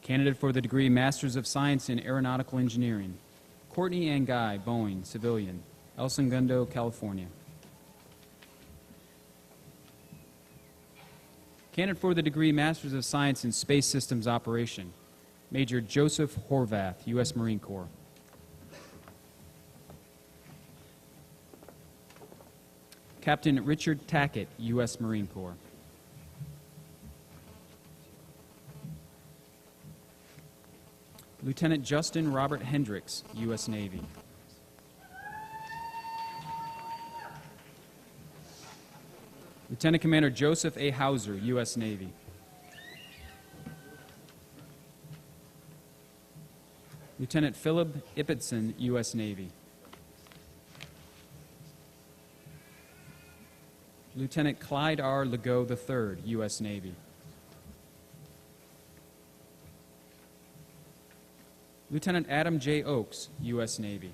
Candidate for the degree Masters of Science in Aeronautical Engineering. Courtney Angai, Boeing, civilian, El Segundo, California. Candidate for the degree Masters of Science in Space Systems Operation. Major Joseph Horvath, U.S. Marine Corps. Captain Richard Tackett, U.S. Marine Corps. Lieutenant Justin Robert Hendricks, U.S. Navy. Lieutenant Commander Joseph A. Hauser, U.S. Navy. Lieutenant Philip Ibbotson, U.S. Navy. Lieutenant Clyde R. Legault III, U.S. Navy. Lieutenant Adam J. Oakes, U.S. Navy.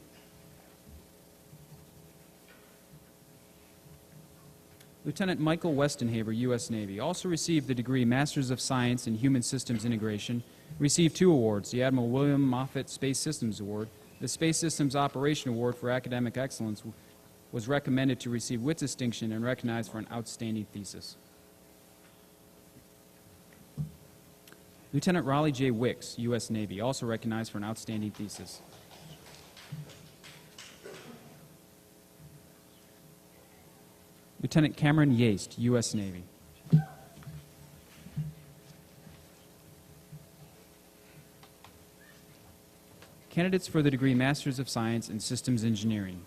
Lieutenant Michael Westenhaver, U.S. Navy, also received the degree Masters of Science in Human Systems Integration, received 2 awards, the Admiral William Moffett Space Systems Award. The Space Systems Operation Award for Academic Excellence was recommended to receive with distinction and recognized for an outstanding thesis. Lieutenant Raleigh J. Wicks, U.S. Navy, also recognized for an outstanding thesis. Lieutenant Cameron Yaste, U.S. Navy. Candidates for the degree Masters of Science in Systems Engineering.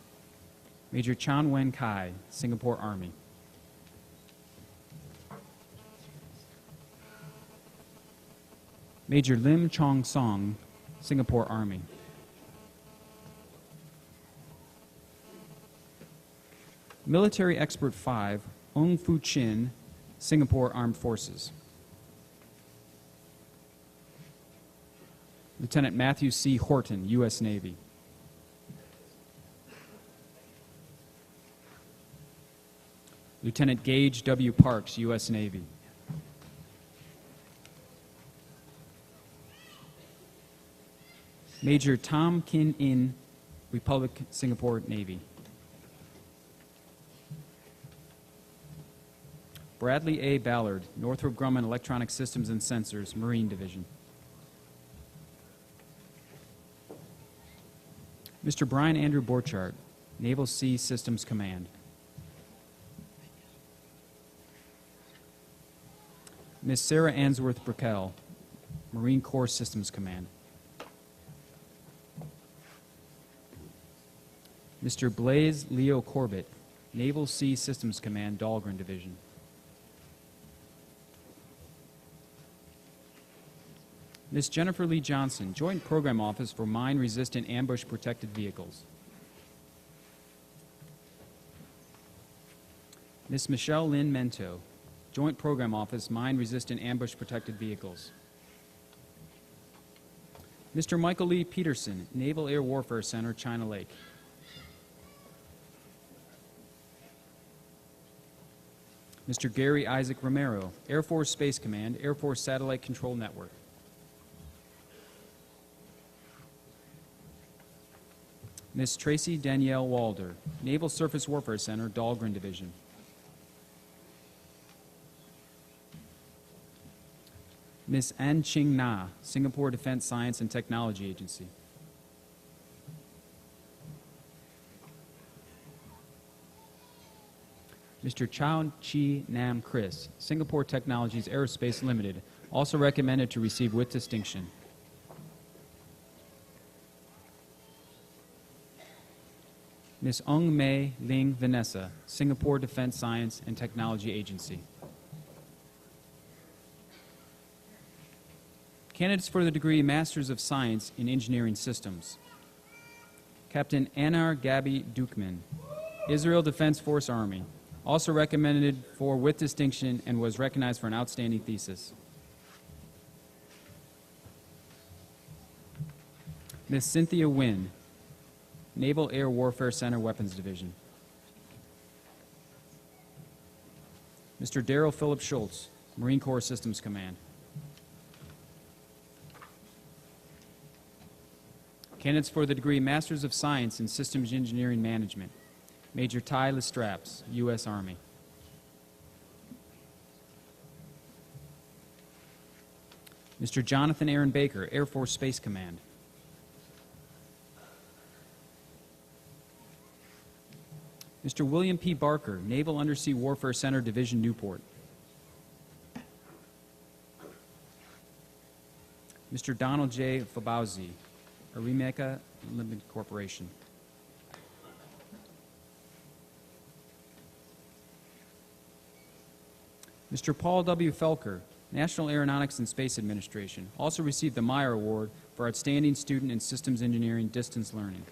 Major Chan Wen Kai, Singapore Army. Major Lim Chong Song, Singapore Army. Military Expert 5, Ong Fu Chin, Singapore Armed Forces. Lieutenant Matthew C. Horton, U.S. Navy. Lieutenant Gage W. Parks, U.S. Navy. Major Tom Kin In, Republic Singapore Navy. Bradley A. Ballard, Northrop Grumman Electronic Systems and Sensors, Marine Division. Mr. Brian Andrew Borchardt, Naval Sea Systems Command. Ms. Sarah Answorth Brickell, Marine Corps Systems Command. Mr. Blaise Leo Corbett, Naval Sea Systems Command, Dahlgren Division. Ms. Jennifer Lee Johnson, Joint Program Office for Mine-Resistant Ambush Protected Vehicles. Ms. Michelle Lynn Mento, Joint Program Office, Mine-Resistant Ambush Protected Vehicles. Mr. Michael Lee Peterson, Naval Air Warfare Center, China Lake. Mr. Gary Isaac Romero, Air Force Space Command, Air Force Satellite Control Network. Ms. Tracy Danielle Walder, Naval Surface Warfare Center, Dahlgren Division. Ms. An Ching Na, Singapore Defense Science and Technology Agency. Mr. Chao Chi Nam Chris, Singapore Technologies Aerospace Limited, also recommended to receive with distinction. Ms. Ong Mei Ling Vanessa, Singapore Defense Science and Technology Agency. Candidates for the degree Masters of Science in Engineering Systems. Captain Anar Gabi Dukman, Israel Defense Force Army, also recommended for with distinction and was recognized for an outstanding thesis. Ms. Cynthia Wynn, Naval Air Warfare Center Weapons Division. Mr. Darrell Philip Schultz, Marine Corps Systems Command. Candidates for the degree Masters of Science in Systems Engineering Management. Major Ty Lestraps, U.S. Army. Mr. Jonathan Aaron Baker, Air Force Space Command. Mr. William P. Barker, Naval Undersea Warfare Center, Division Newport. Mr. Donald J. Fabauzi, Arimeka Limited Corporation. Mr. Paul W. Felker, National Aeronautics and Space Administration, also received the Meyer Award for Outstanding Student in Systems Engineering Distance Learning.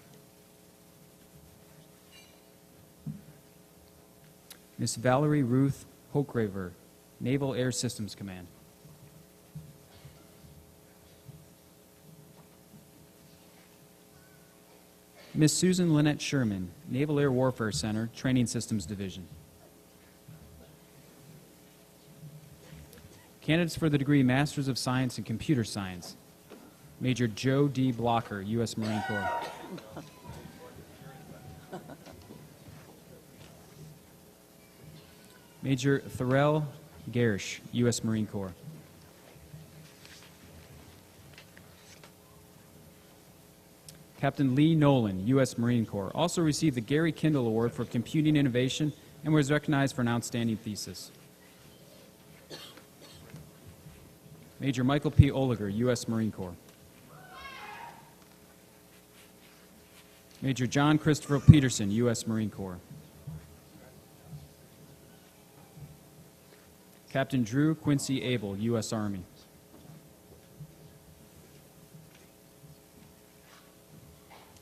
Ms. Valerie Ruth Hochraver, Naval Air Systems Command. Ms. Susan Lynette Sherman, Naval Air Warfare Center, Training Systems Division. Candidates for the degree Masters of Science in Computer Science. Major Joe D. Blocker, U.S. Marine Corps. Major Thorell Gersh, U.S. Marine Corps. Captain Lee Nolan, U.S. Marine Corps, also received the Gary Kindle Award for Computing Innovation and was recognized for an outstanding thesis. Major Michael P. Oliger, U.S. Marine Corps. Major John Christopher Peterson, U.S. Marine Corps. Captain Drew Quincy Abel, U.S. Army.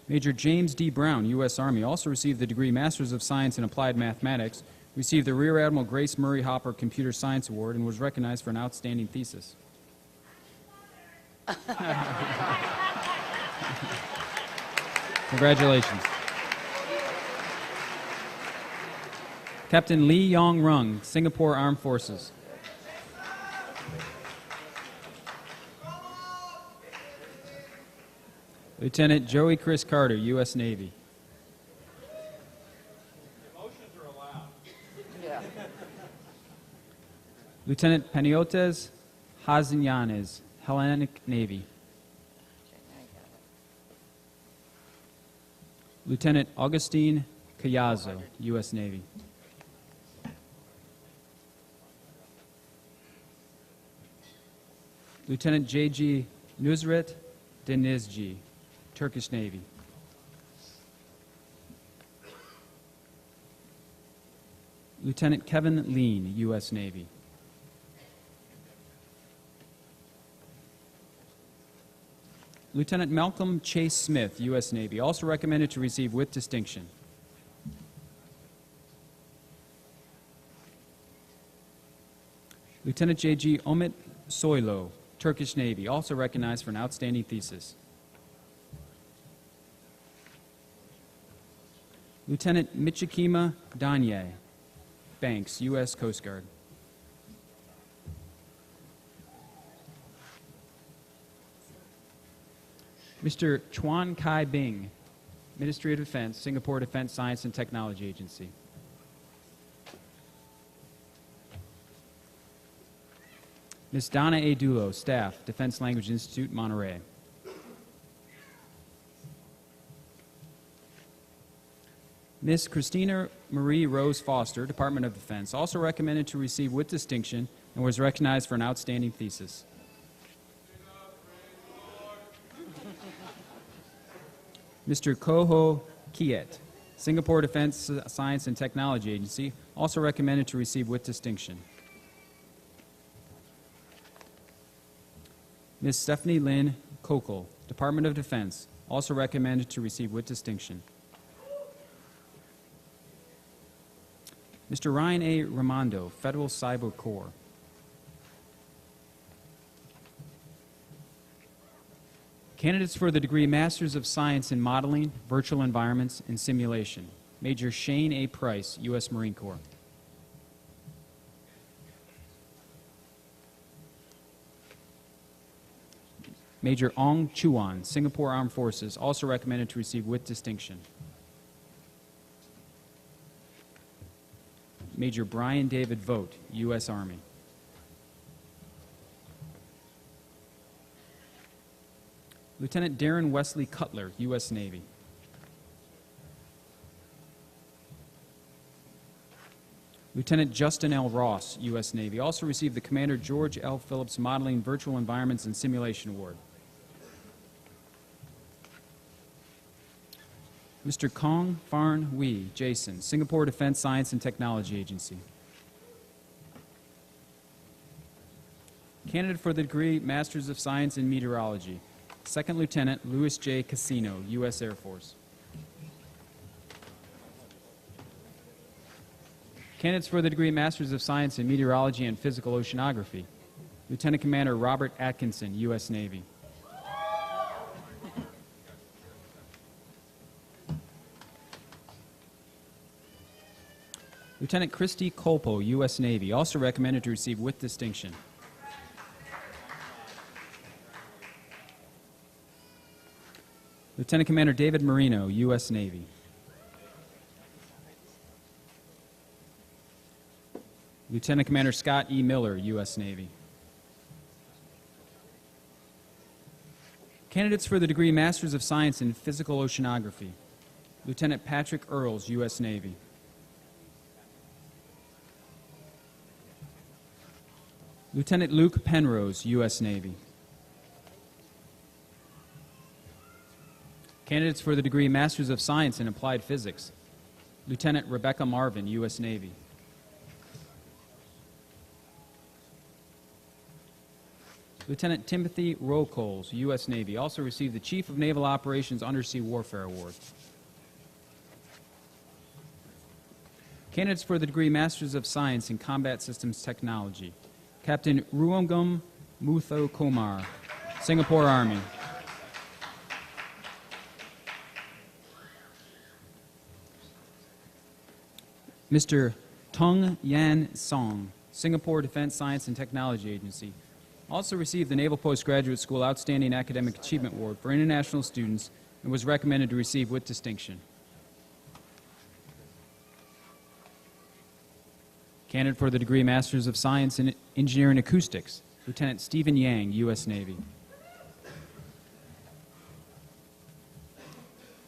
Major James D. Brown, U.S. Army, also received the degree Masters of Science in Applied Mathematics, received the Rear Admiral Grace Murray Hopper Computer Science Award, and was recognized for an outstanding thesis. Congratulations. Captain Lee Yong Rung, Singapore Armed Forces. Lieutenant Joey Chris Carter, U.S. Navy. Emotions are allowed. Yeah. Lieutenant Paniotes Hazinyanes, Hellenic Navy. Lieutenant Augustine Cayazo, U.S. Navy. Lieutenant J.G. Nusret Denizci, Turkish Navy. Lieutenant Kevin Lean, U.S. Navy. Lieutenant Malcolm Chase Smith, U.S. Navy, also recommended to receive with distinction. Lieutenant J.G. Omid Soylo, Turkish Navy, also recognized for an outstanding thesis. Lieutenant Michikima Danye, Banks, U.S. Coast Guard. Mr. Chuan Kai Bing, Ministry of Defense, Singapore Defense Science and Technology Agency. Ms. Donna A. Dulo, Staff, Defense Language Institute, Monterey. Ms. Christina Marie Rose Foster, Department of Defense, also recommended to receive with distinction and was recognized for an outstanding thesis. Mr. Koho Kiet, Singapore Defense Science and Technology Agency, also recommended to receive with distinction. Ms. Stephanie Lynn Kokel, Department of Defense, also recommended to receive with distinction. Mr. Ryan A. Ramondo, Federal Cyber Corps. Candidates for the degree Masters of Science in Modeling, Virtual Environments, and Simulation. Major Shane A. Price, U.S. Marine Corps. Major Ong Chuan, Singapore Armed Forces, also recommended to receive with distinction. Major Brian David Vogt, U.S. Army. Lieutenant Darren Wesley Cutler, U.S. Navy. Lieutenant Justin L. Ross, U.S. Navy, also received the Commander George L. Phillips Modeling Virtual Environments and Simulation Award. Mr. Kong Farn Wee, Jason, Singapore Defense Science and Technology Agency. Candidate for the degree Masters of Science in Meteorology. Second Lieutenant Louis J. Casino, U.S. Air Force. Candidates for the degree Masters of Science in Meteorology and Physical Oceanography. Lieutenant Commander Robert Atkinson, U.S. Navy. Lieutenant Christy Colpo, U.S. Navy, also recommended to receive with distinction. Lieutenant Commander David Marino, U.S. Navy. Lieutenant Commander Scott E. Miller, U.S. Navy. Candidates for the degree Masters of Science in Physical Oceanography. Lieutenant Patrick Earls, U.S. Navy. Lieutenant Luke Penrose, U.S. Navy. Candidates for the degree Masters of Science in Applied Physics. Lieutenant Rebecca Marvin, U.S. Navy. Lieutenant Timothy Rocoles, U.S. Navy, also received the Chief of Naval Operations Undersea Warfare Award. Candidates for the degree Masters of Science in Combat Systems Technology. Captain Ruangum Mutho Komar, Singapore Army. Mr. Tung Yan Song, Singapore Defense Science and Technology Agency, also received the Naval Postgraduate School Outstanding Academic Achievement Award for international students and was recommended to receive with distinction. Candidate for the degree Masters of Science in Engineering Acoustics, Lieutenant Stephen Yang, U.S. Navy.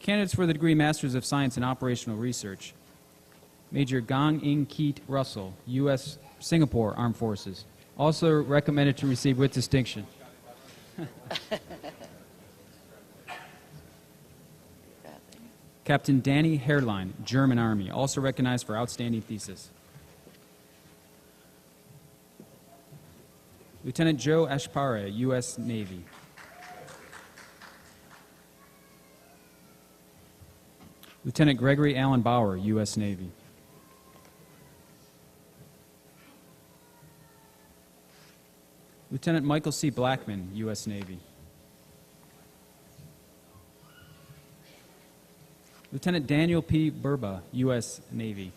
Candidates for the degree Masters of Science in Operational Research, Major Gong Ing Keat Russell, U.S. Singapore Armed Forces, also recommended to receive with distinction. Captain Danny Herrlein, German Army, also recognized for outstanding thesis. Lieutenant Joe Ashpare, U.S. Navy. Lieutenant Gregory Allen Bauer, U.S. Navy. Lieutenant Michael C. Blackman, U.S. Navy. Lieutenant Daniel P. Burba, U.S. Navy.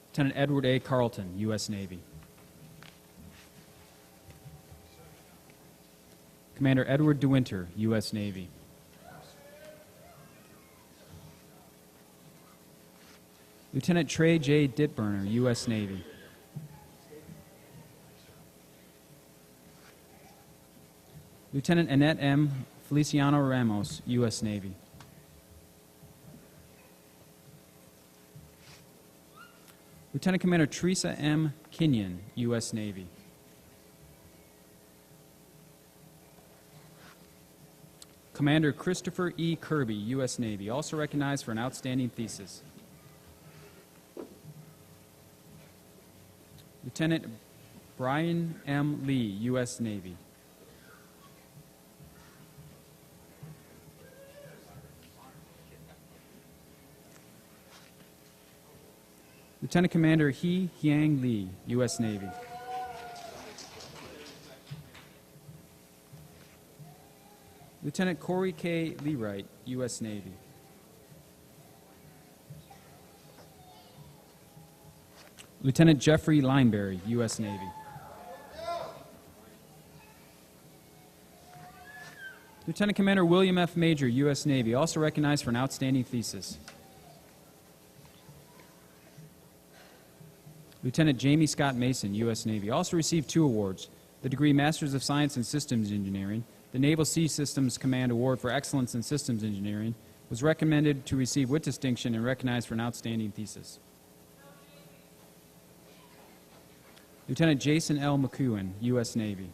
Lieutenant Edward A. Carlton, U.S. Navy. Commander Edward DeWinter, U.S. Navy. Lieutenant Trey J. Ditburner, U.S. Navy. Lieutenant Annette M. Feliciano Ramos, U.S. Navy. Lieutenant Commander Teresa M. Kenyon, U.S. Navy. Commander Christopher E. Kirby, U.S. Navy, also recognized for an outstanding thesis. Lieutenant Brian M. Lee, U.S. Navy. Lieutenant Commander He Hyang Lee, U.S. Navy. Lieutenant Corey K. Leewright, U.S. Navy. Lieutenant Jeffrey Lineberry, U.S. Navy. Lieutenant Commander William F. Major, U.S. Navy, also recognized for an outstanding thesis. Lieutenant Jamie Scott Mason, U.S. Navy, also received 2 awards: the degree Masters of Science in Systems Engineering, the Naval Sea Systems Command Award for Excellence in Systems Engineering, was recommended to receive with distinction and recognized for an outstanding thesis. Lieutenant Jason L. McEwen, U.S. Navy.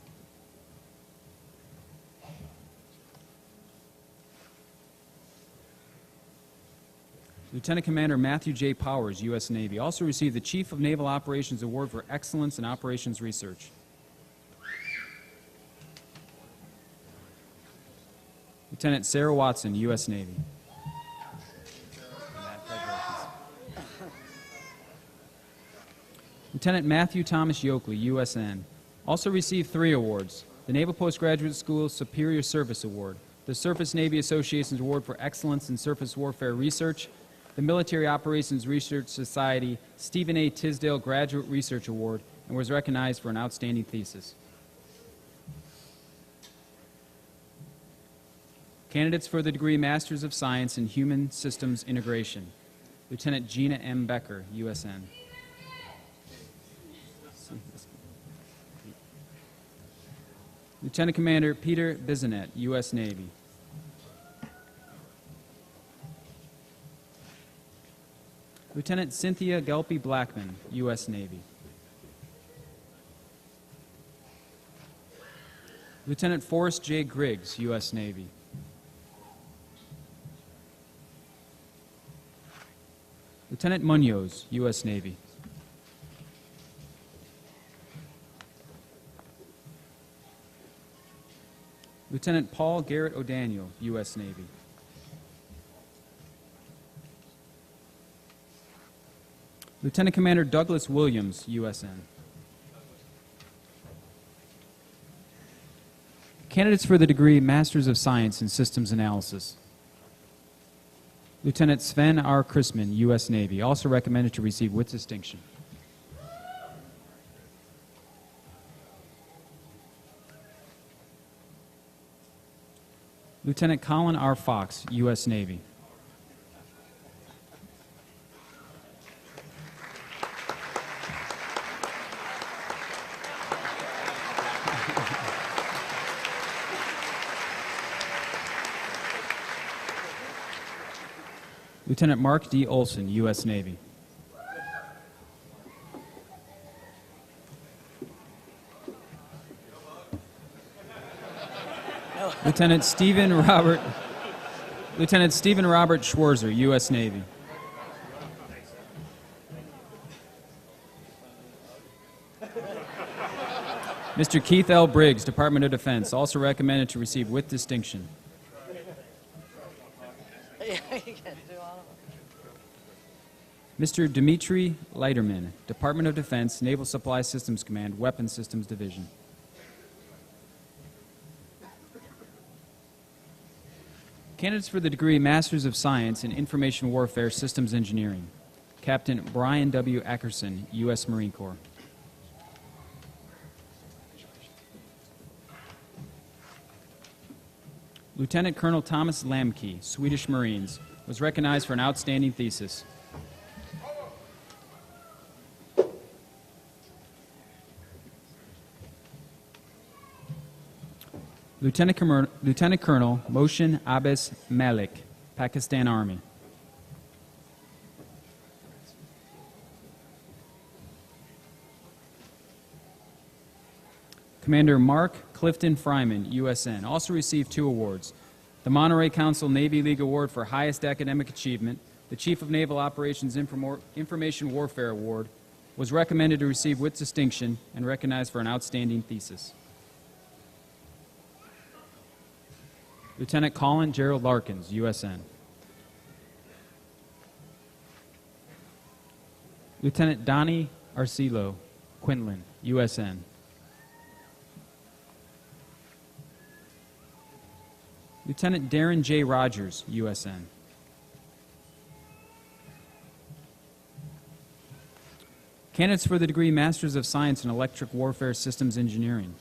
Lieutenant Commander Matthew J. Powers, U.S. Navy, also received the Chief of Naval Operations Award for Excellence in Operations Research. Lieutenant Sarah Watson, U.S. Navy. Lieutenant Matthew Thomas Yoakley, USN, also received 3 awards: the Naval Postgraduate School Superior Service Award, the Surface Navy Association's Award for Excellence in Surface Warfare Research, the Military Operations Research Society Stephen A. Tisdale Graduate Research Award, and was recognized for an outstanding thesis. Candidates for the degree Masters of Science in Human Systems Integration: Lieutenant Gina M. Becker, USN. Lieutenant Commander Peter Bisonet, U.S. Navy. Lieutenant Cynthia Gelpy Blackman, U.S. Navy. Lieutenant Forrest J. Griggs, U.S. Navy. Lieutenant Munoz, U.S. Navy. Lieutenant Paul Garrett O'Daniel, U.S. Navy. Lieutenant Commander Douglas Williams, USN. Candidates for the degree Masters of Science in Systems Analysis: Lieutenant Sven R. Chrisman, U.S. Navy, also recommended to receive with distinction. Lieutenant Colin R. Fox, U.S. Navy. Lieutenant Mark D. Olson, U.S. Navy. Lieutenant Stephen Robert Schwarzer, U.S. Navy. Mr. Keith L. Briggs, Department of Defense, also recommended to receive with distinction. Mr. Dmitry Leiterman, Department of Defense, Naval Supply Systems Command, Weapons Systems Division. Candidates for the degree Masters of Science in Information Warfare Systems Engineering. Captain Brian W. Ackerson, U.S. Marine Corps. Lieutenant Colonel Thomas Lamke, Swedish Marines, was recognized for an outstanding thesis. Lieutenant Colonel Mohsin Abbas Malik, Pakistan Army. Commander Mark Clifton Fryman, USN, also received 2 awards. The Monterey Council Navy League Award for Highest Academic Achievement, the Chief of Naval Operations Information Warfare Award, was recommended to receive with distinction and recognized for an outstanding thesis. Lieutenant Colin Gerald Larkins, USN. Lieutenant Donnie Arcelo, Quinlan, USN. Lieutenant Darren J. Rogers, USN. Candidates for the degree Masters of Science in Electric Warfare Systems Engineering.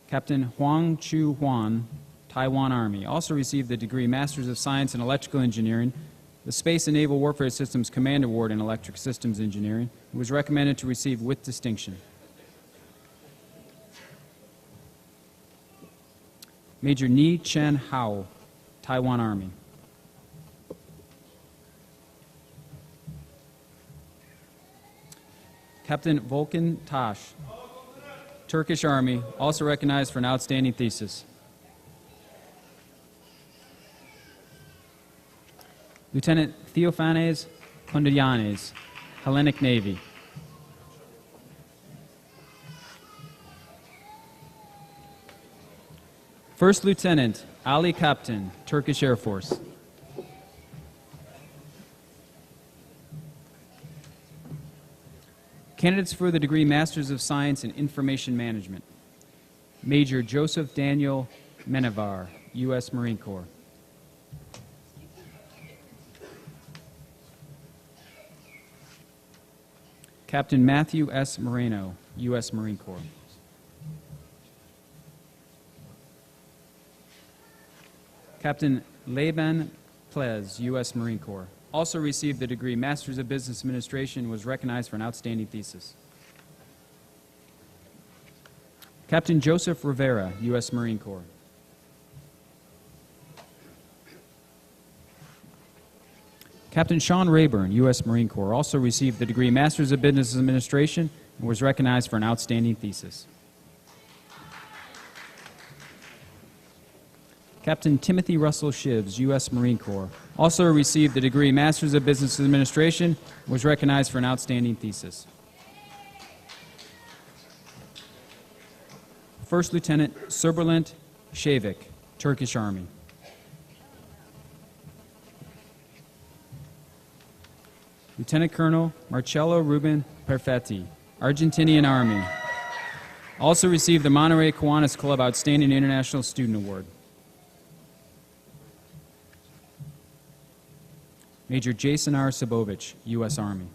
Captain Huang Chu Huan, Taiwan Army, also received the degree Masters of Science in Electrical Engineering, the Space and Naval Warfare Systems Command Award in Electric Systems Engineering, and was recommended to receive with distinction. Major Ni Chen Hao, Taiwan Army. Captain Volkan Taş, Turkish Army, also recognized for an outstanding thesis. Lieutenant Theophanes Kondianes, Hellenic Navy. First Lieutenant Ali Kaptan, Turkish Air Force. Candidates for the degree Masters of Science in Information Management. Major Joseph Daniel Menevar, U.S. Marine Corps. Captain Matthew S. Moreno, U.S. Marine Corps. Captain Laban Plez, U.S. Marine Corps, also received the degree Masters of Business Administration and was recognized for an outstanding thesis. Captain Joseph Rivera, U.S. Marine Corps. Captain Sean Rayburn, U.S. Marine Corps, also received the degree Masters of Business Administration and was recognized for an outstanding thesis. Captain Timothy Russell Shives, U.S. Marine Corps, also received the degree Masters of Business Administration and was recognized for an outstanding thesis. First Lieutenant Serbalent Shavik, Turkish Army. Lieutenant Colonel Marcello Ruben Perfetti, Argentinian Army, also received the Monterey Kiwanis Club Outstanding International Student Award. Major Jason R. Sabovich, U.S. Army.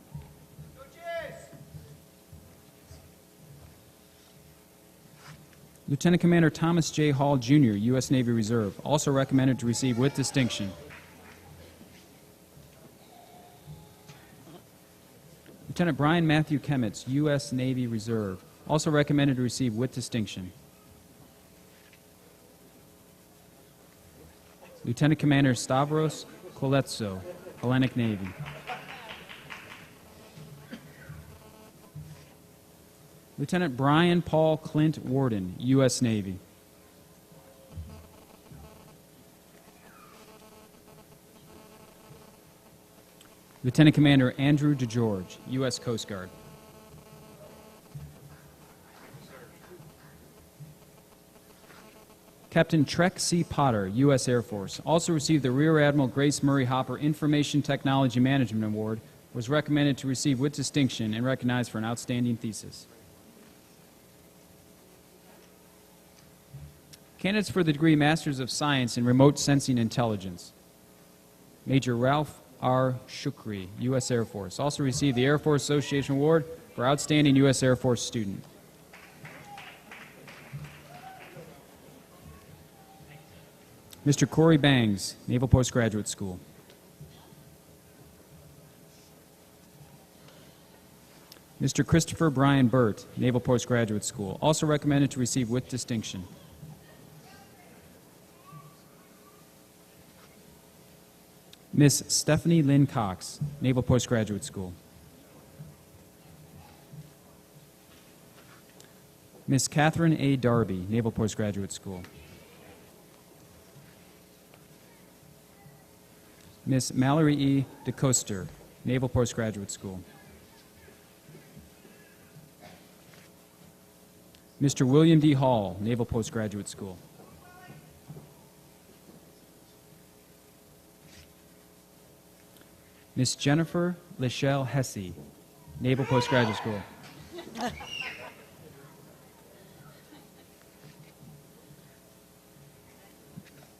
Lieutenant Commander Thomas J. Hall, Jr., U.S. Navy Reserve, also recommended to receive with distinction. Lieutenant Brian Matthew Kemitz, U.S. Navy Reserve, also recommended to receive with distinction. Lieutenant Commander Stavros Koletso, Hellenic Navy. Lieutenant Brian Paul Clint Warden, U.S. Navy. Lieutenant Commander Andrew DeGeorge, U.S. Coast Guard. Captain Trek C. Potter, U.S. Air Force, also received the Rear Admiral Grace Murray Hopper Information Technology Management Award, was recommended to receive with distinction and recognized for an outstanding thesis. Candidates for the degree Masters of Science in Remote Sensing Intelligence. Major Ralph R. Shukri, U.S. Air Force. Also received the Air Force Association Award for Outstanding U.S. Air Force Student. Mr. Corey Bangs, Naval Postgraduate School. Mr. Christopher Brian Burt, Naval Postgraduate School. Also recommended to receive with distinction. Miss Stephanie Lynn Cox, Naval Postgraduate School. Miss Catherine A. Darby, Naval Postgraduate School. Miss Mallory E. DeCoster, Naval Postgraduate School. Mr. William D. Hall, Naval Postgraduate School. Miss Jennifer Lachelle Hesse, Naval Postgraduate School.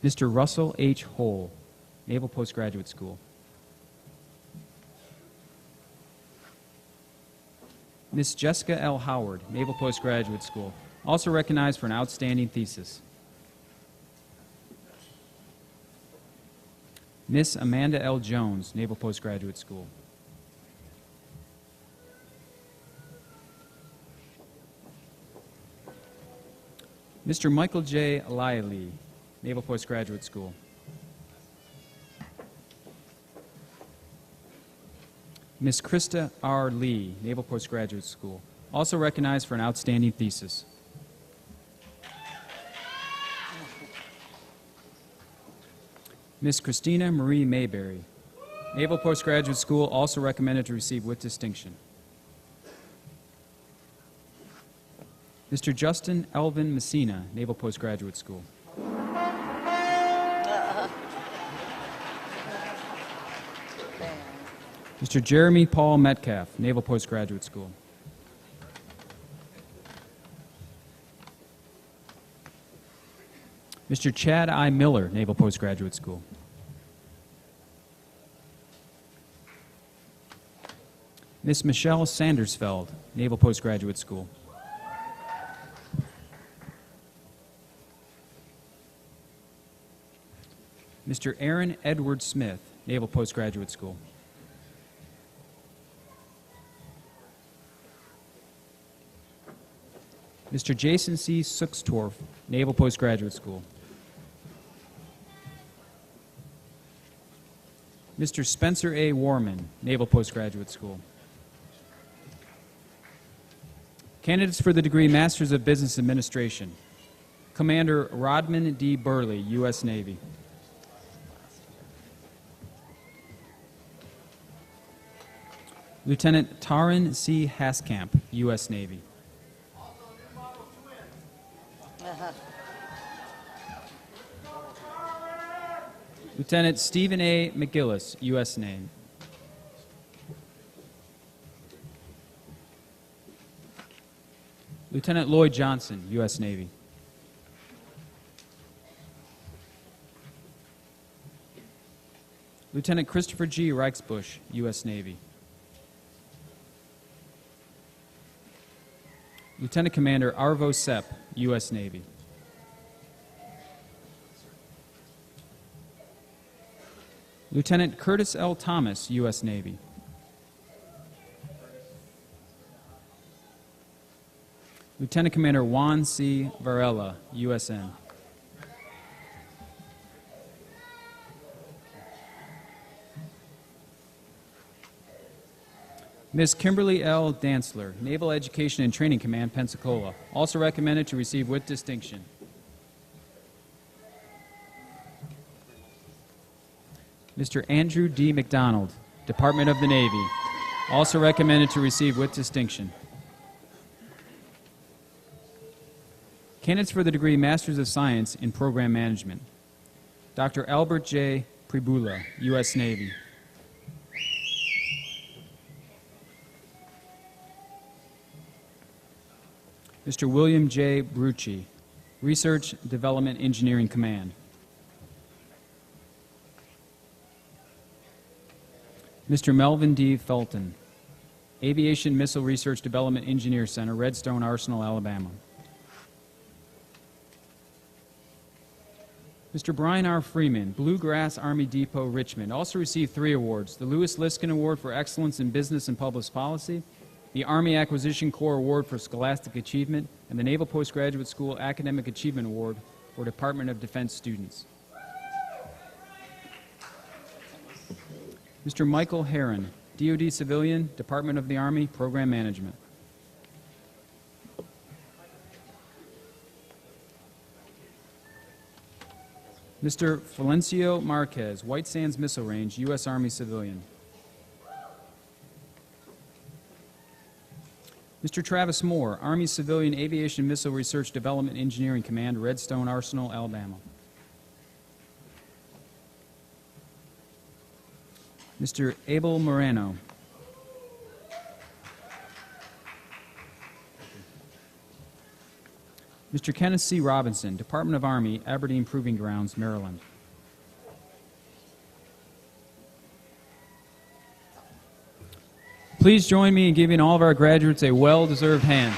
Mr. Russell H. Hole, Naval Postgraduate School. Miss Jessica L. Howard, Naval Postgraduate School, also recognized for an outstanding thesis. Miss Amanda L. Jones, Naval Postgraduate School. Mr. Michael J. Liley, Naval Postgraduate School. Miss Krista R. Lee, Naval Postgraduate School, also recognized for an outstanding thesis. Miss Christina Marie Mayberry, Naval Postgraduate School, also recommended to receive with distinction. Mr. Justin Elvin Messina, Naval Postgraduate School. Mr. Jeremy Paul Metcalf, Naval Postgraduate School. Mr. Chad I. Miller, Naval Postgraduate School. Miss Michelle Sandersfeld, Naval Postgraduate School. Mr. Aaron Edward Smith, Naval Postgraduate School. Mr. Jason C. Suxtorf, Naval Postgraduate School. Mr. Spencer A. Warman, Naval Postgraduate School. Candidates for the degree Masters of Business Administration. Commander Rodman D. Burley, U.S. Navy. Lieutenant Taran C. Haskamp, U.S. Navy. Lieutenant Stephen A. McGillis, U.S. Navy. Lieutenant Lloyd Johnson, U.S. Navy. Lieutenant Christopher G. Reichsbusch, U.S. Navy. Lieutenant Commander Arvo Sepp, U.S. Navy. Lieutenant Curtis L. Thomas, U.S. Navy. Lieutenant Commander Juan C. Varela, USN. Ms. Kimberly L. Dantzler, Naval Education and Training Command, Pensacola, also recommended to receive with distinction. Mr. Andrew D. McDonald, Department of the Navy, also recommended to receive with distinction. Candidates for the degree Masters of Science in Program Management. Dr. Albert J. Pribula, U.S. Navy. Mr. William J. Brucci, Research Development Engineering Command. Mr. Melvin D. Felton, Aviation Missile Research Development Engineer Center, Redstone Arsenal, Alabama. Mr. Brian R. Freeman, Bluegrass Army Depot, Richmond, also received 3 awards: the Lewis Liskin Award for Excellence in Business and Public Policy, the Army Acquisition Corps Award for Scholastic Achievement, and the Naval Postgraduate School Academic Achievement Award for Department of Defense students. Mr. Michael Herron, DoD Civilian, Department of the Army, Program Management. Mr. Felencio Marquez, White Sands Missile Range, U.S. Army Civilian. Mr. Travis Moore, Army Civilian Aviation Missile Research Development Engineering Command, Redstone Arsenal, Alabama. Mr. Abel Moreno. Mr. Kenneth C. Robinson, Department of Army, Aberdeen Proving Grounds, Maryland. Please join me in giving all of our graduates a well-deserved hand.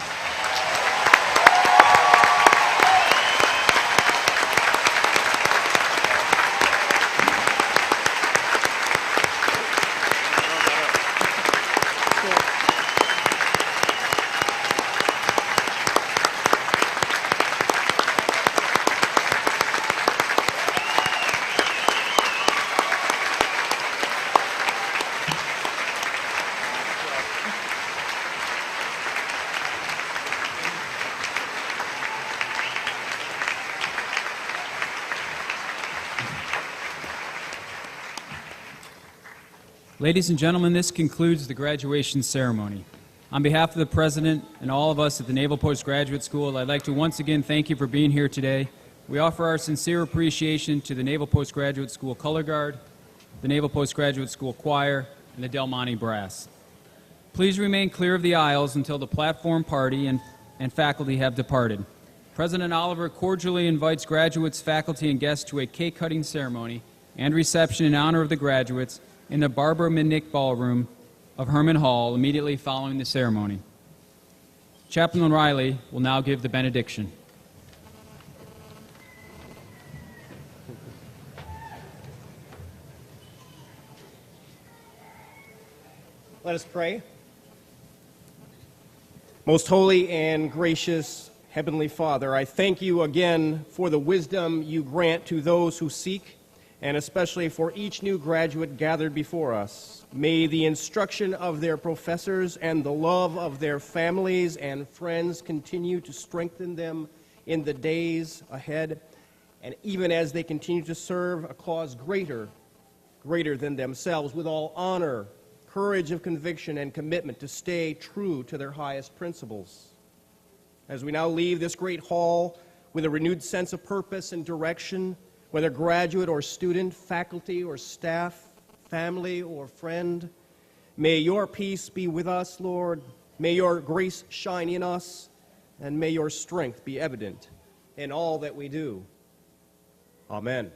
Ladies and gentlemen, this concludes the graduation ceremony. On behalf of the President and all of us at the Naval Postgraduate School, I'd like to once again thank you for being here today. We offer our sincere appreciation to the Naval Postgraduate School Color Guard, the Naval Postgraduate School Choir, and the Del Monte Brass. Please remain clear of the aisles until the platform party and faculty have departed. President Oliver cordially invites graduates, faculty, and guests to a cake-cutting ceremony and reception in honor of the graduates in the Barbara Minnick Ballroom of Herman Hall immediately following the ceremony. Chaplain Riley will now give the benediction. Let us pray. Most holy and gracious Heavenly Father, I thank you again for the wisdom you grant to those who seek, and especially for each new graduate gathered before us. May the instruction of their professors and the love of their families and friends continue to strengthen them in the days ahead, and even as they continue to serve a cause greater than themselves, with all honor, courage of conviction, and commitment to stay true to their highest principles. As we now leave this great hall with a renewed sense of purpose and direction, whether graduate or student, faculty or staff, family or friend, may your peace be with us, Lord. May your grace shine in us, and may your strength be evident in all that we do. Amen.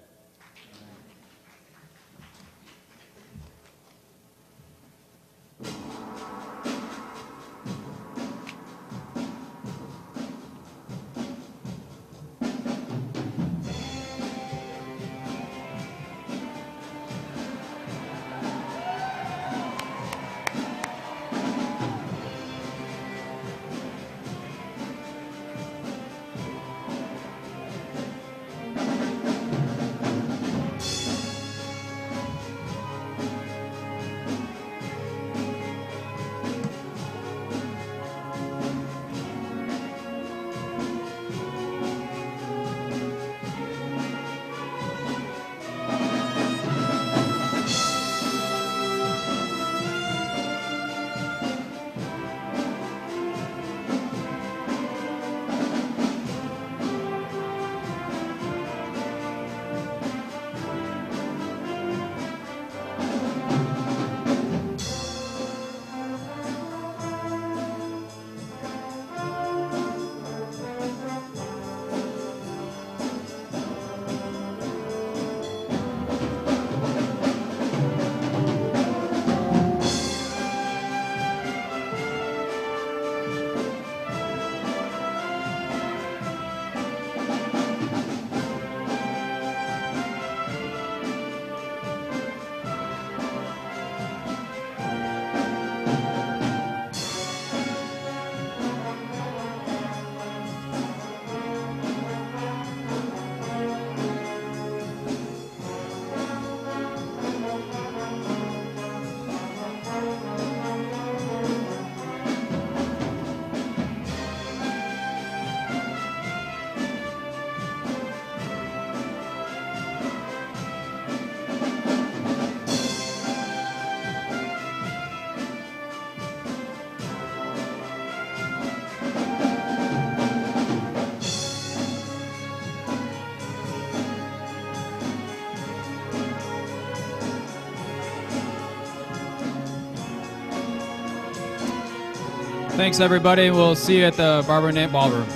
Thanks, everybody. We'll see you at the Barbara Nate Ballroom.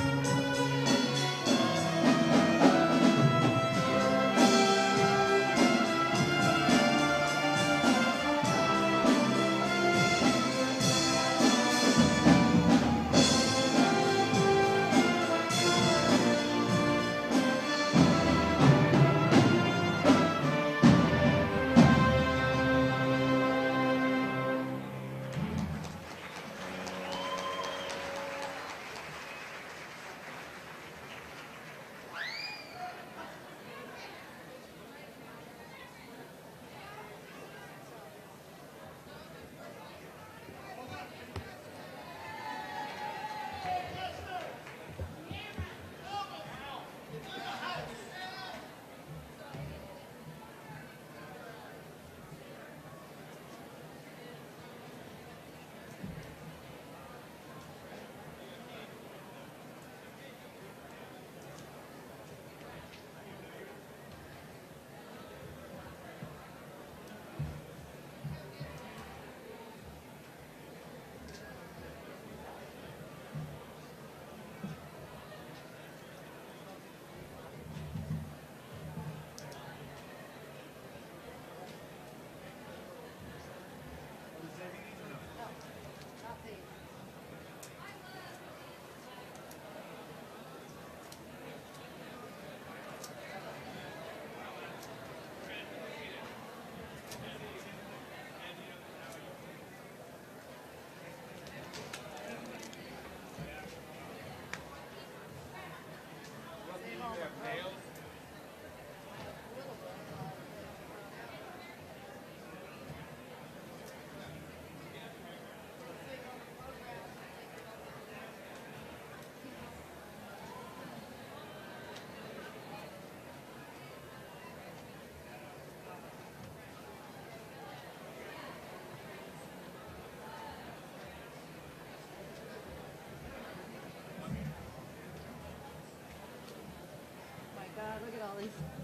Oh my God, look at all these.